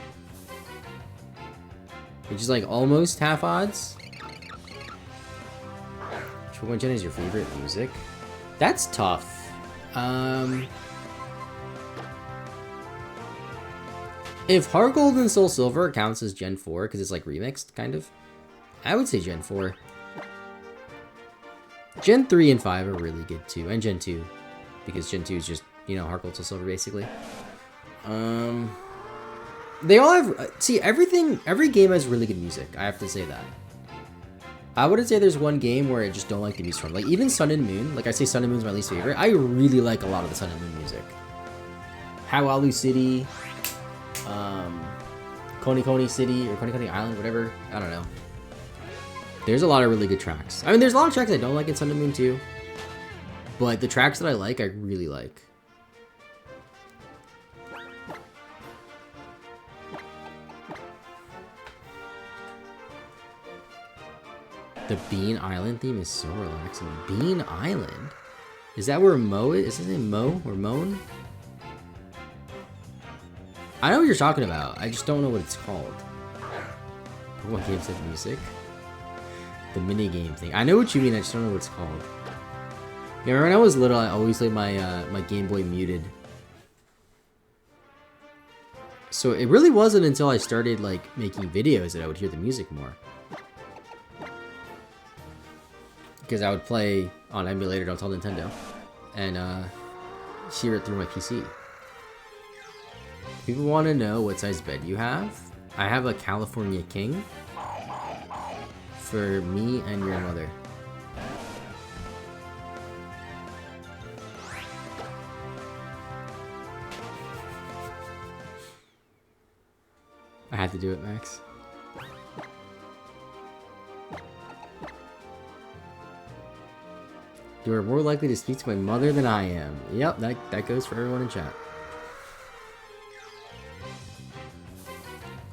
Which is like almost half odds. Which one, Jen, is your favorite music? That's tough. If Heart Gold and Soul Silver counts as Gen 4, because it's like remixed, kind of, I would say Gen 4. Gen 3 and 5 are really good too, and Gen 2, because Gen 2 is just, you know, Heart Gold, Soul Silver, basically. They all have, see, every game has really good music, I have to say that. I wouldn't say there's one game where I just don't like the music from. Like, even Sun and Moon, like I say Sun and Moon's my least favorite, I really like a lot of the Sun and Moon music. Hawalu City, Koni Koni City, or Koni Koni Island, whatever, I don't know. There's a lot of really good tracks. I mean, there's a lot of tracks I don't like in Sun and Moon too, but the tracks that I like, I really like. The Bean Island theme is so relaxing. Bean Island? Is that where Mo is? Is his name Mo or Moan? I know what you're talking about. I just don't know what it's called. What games have music? The mini game thing. I know what you mean. I just don't know what it's called. Yeah, when I was little, I always played my my Game Boy muted. So it really wasn't until I started like making videos that I would hear the music more. Because I would play on emulator, don't tell Nintendo, and hear it through my PC. People want to know what size bed you have. I have a California King for me and your mother. I had to do it, Max. You are more likely to speak to my mother than I am. Yep, that goes for everyone in chat.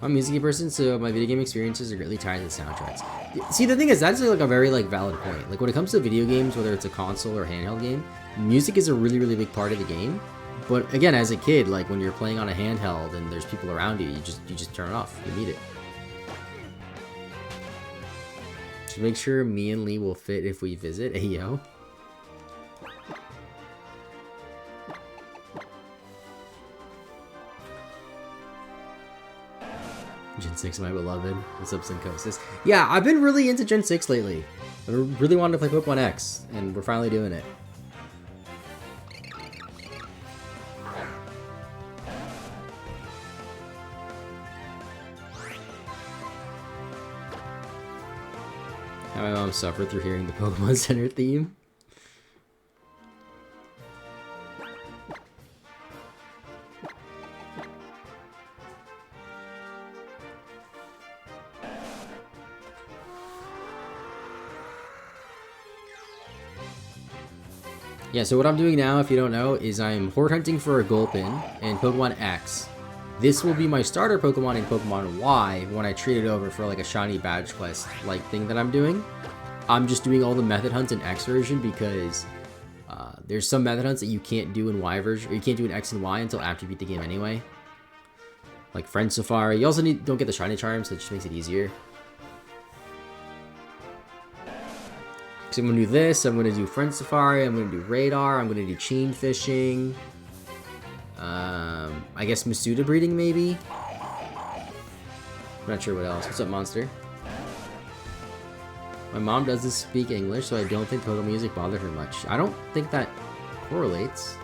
I'm a music person, so my video game experiences are greatly tied to the soundtracks. See, the thing is, that's like a very like valid point. Like when it comes to video games, whether it's a console or handheld game, music is a really, really big part of the game. But again, as a kid, like when you're playing on a handheld and there's people around you, you just turn it off. You need it. Just make sure me and Lee will fit if we visit. Hey, yo. Gen 6, my beloved. What's up, Syncosis? Yeah, I've been really into Gen 6 lately. I really wanted to play Pokemon X, and we're finally doing it. How my mom suffered through hearing the Pokemon Center theme. Yeah, so what I'm doing now, if you don't know, is I'm horde hunting for a Gulpin in Pokemon X. This will be my starter Pokemon in Pokemon Y when I treat it over for like a shiny badge quest like thing that I'm doing. I'm just doing all the method hunts in X version because there's some method hunts that you can't do in Y version, or you can't do in X and Y until after you beat the game anyway. Like Friend Safari. You also don't get the shiny charms, so it just makes it easier. So I'm going to do this, I'm going to do Friend Safari, I'm going to do Radar, I'm going to do Chain Fishing. I guess Masuda breeding, maybe? I'm not sure what else. What's up, Monster? My mom doesn't speak English, so I don't think Pokemon music bothered her much. I don't think that correlates.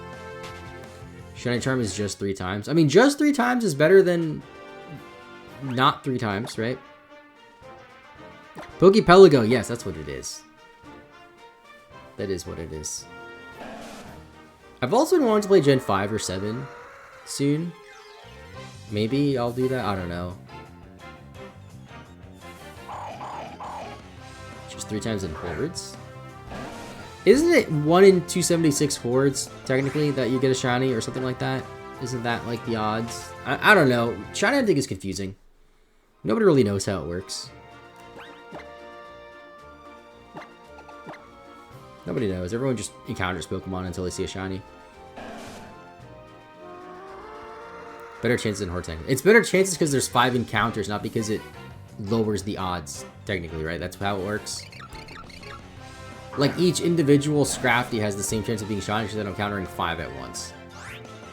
Shiny Charm is just 3 times. I mean, just 3 times is better than not 3 times, right? Pokepelago, yes, that's what it is. That is what it is. I've also been wanting to play Gen 5 or 7 soon. Maybe I'll do that, I don't know. Just 3 times in hordes. Isn't it 1 in 276 hordes, technically, that you get a shiny or something like that? Isn't that like the odds? I don't know. Shiny hunting is confusing. Nobody really knows how it works. Nobody knows. Everyone just encounters Pokemon until they see a shiny. Better chances in horde tank. It's better chances because there's 5 encounters, not because it lowers the odds, technically, right? That's how it works. Like, each individual Scrafty has the same chance of being shiny because I'm encountering 5 at once.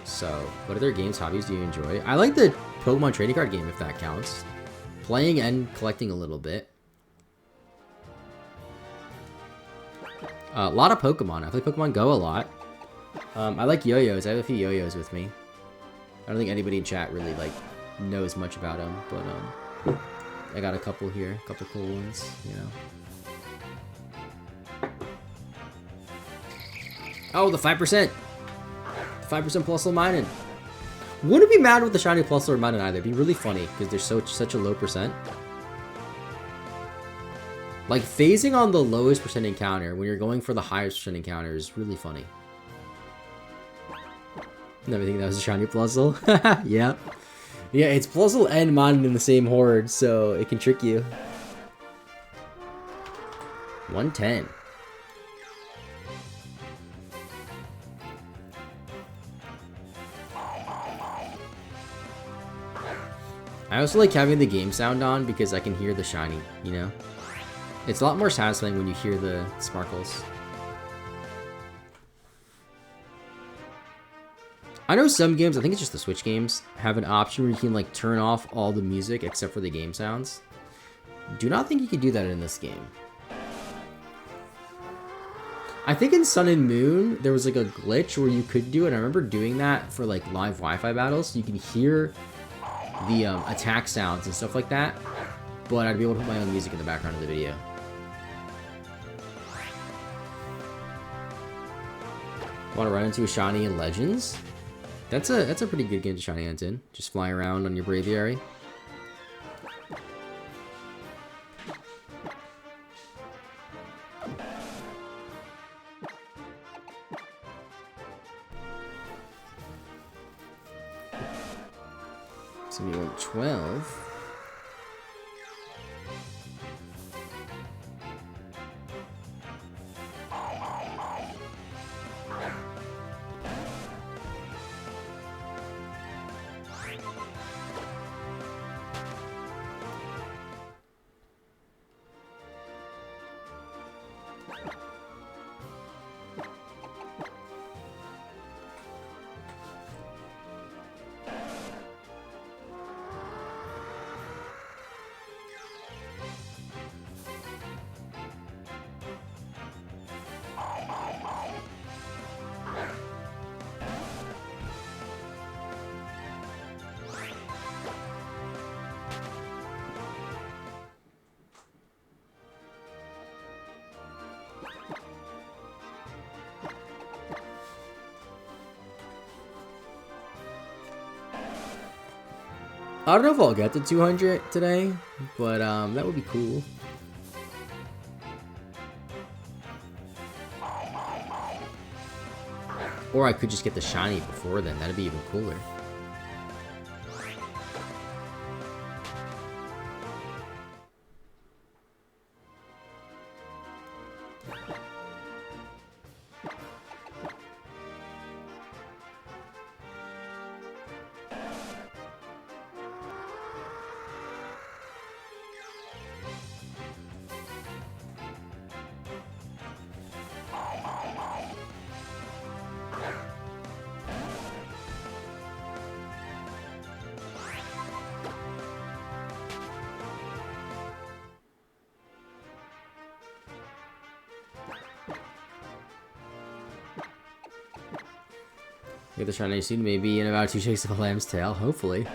So, what other games, hobbies do you enjoy? I like the Pokemon trading card game, if that counts. Playing and collecting a little bit. A lot of Pokemon. I play Pokemon Go a lot. I like yo-yos. I have a few yo-yos with me. I don't think anybody in chat really, like, knows much about them, but, I got a couple here. A couple cool ones, you know. Oh, the 5%! The 5% plus mining. Wouldn't be mad with the shiny plus or mining either. It'd be really funny, because they're such a low percent. Like, phasing on the lowest percent encounter when you're going for the highest percent encounter is really funny. Never think that was a shiny Plusle. Yeah. Yeah, it's Plusle and Monin in the same horde, so it can trick you. 110. I also like having the game sound on because I can hear the shiny, you know? It's a lot more satisfying when you hear the sparkles. I know some games, I think it's just the Switch games, have an option where you can like turn off all the music except for the game sounds. Do not think you can do that in this game. I think in Sun and Moon, there was like a glitch where you could do it. I remember doing that for like live Wi-Fi battles. So you can hear the attack sounds and stuff like that, but I'd be able to put my own music in the background of the video. Want to run into a shiny in Legends? That's a pretty good game to shiny hunt in. Just fly around on your Braviary. So we want 12. I don't know if I'll get to 200 today, but that would be cool. Or I could just get the shiny before then. That'd be even cooler. Get the shiny soon, maybe in about 2 shakes of a lamb's tail, hopefully.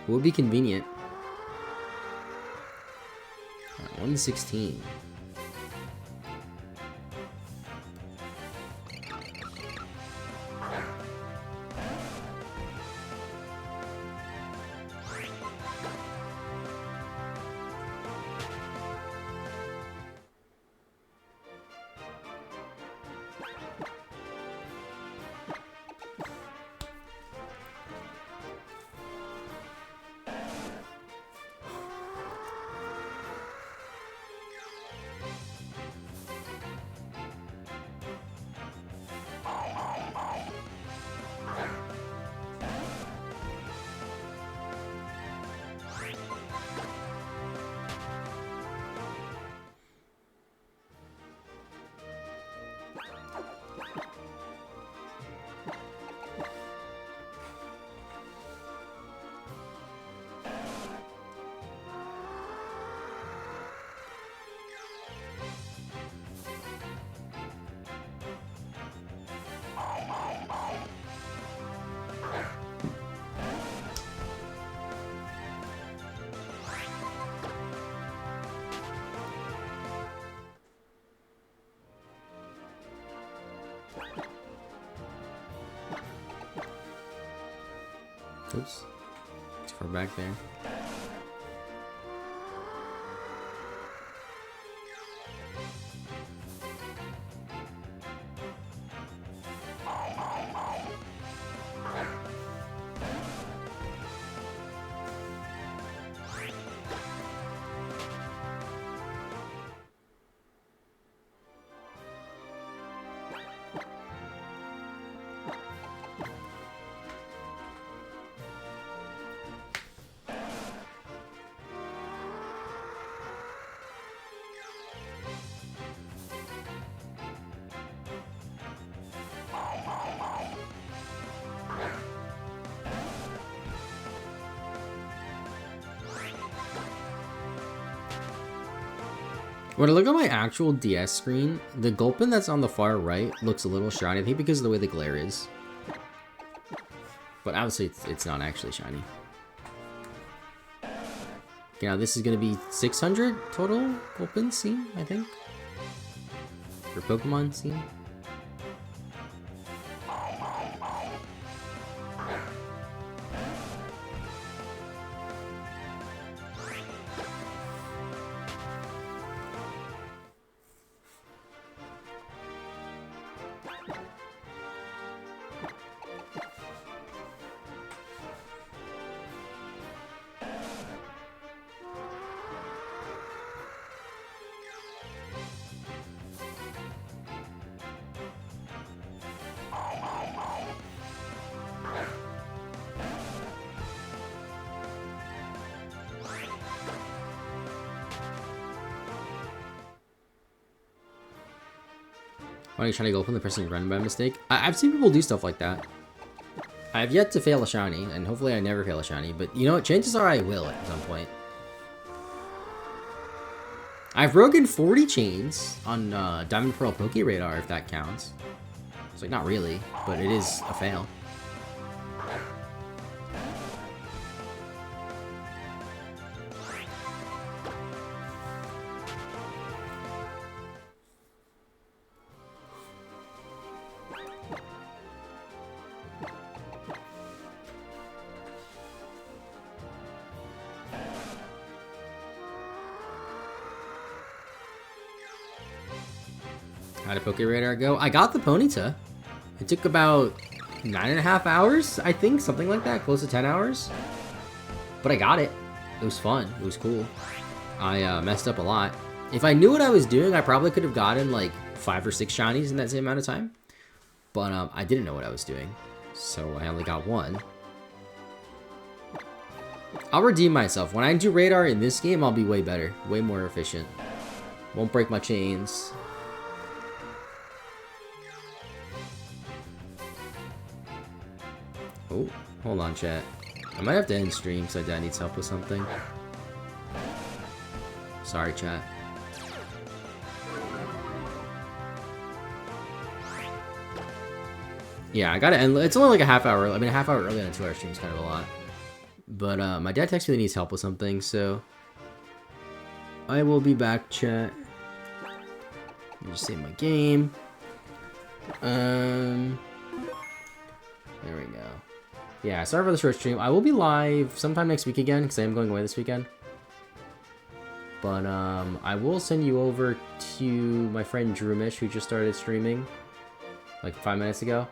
Would be convenient. 116. Oops. Too far back there. When I look at my actual DS screen, the Gulpin that's on the far right looks a little shiny, I think because of the way the glare is. But obviously it's not actually shiny. Okay, now this is going to be 600 total Gulpin seen, I think. For Pokemon seen. Why are you trying to go from the person you run by mistake? I've seen people do stuff like that. I've yet to fail a shiny, and hopefully I never fail a shiny, but you know what? Chances are I will at some point. I've broken 40 chains on Diamond Pearl Poke Radar, if that counts. It's like, not really, but it is a fail. How did Poke Radar go? I got the Ponyta. It took about 9.5 hours, I think, something like that, close to 10 hours. But I got it. It was fun. It was cool. I messed up a lot. If I knew what I was doing, I probably could have gotten like 5 or 6 shinies in that same amount of time. But I didn't know what I was doing, so I only got 1. I'll redeem myself. When I do radar in this game, I'll be way better, way more efficient. Won't break my chains. Oh, hold on, chat. I might have to end stream because Dad needs help with something. Sorry, chat. Yeah, I gotta end. It's only like a half hour. I mean, a half hour early on a 2-hour stream is kind of a lot. But my dad texted me that he needs help with something, so I will be back, chat. Let me just save my game. There we go. Yeah, sorry for the short stream. I will be live sometime next week again, because I am going away this weekend. But I will send you over to my friend Droomish, who just started streaming like 5 minutes ago.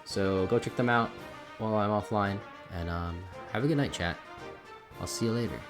So go check them out while I'm offline. And have a good night, chat. I'll see you later.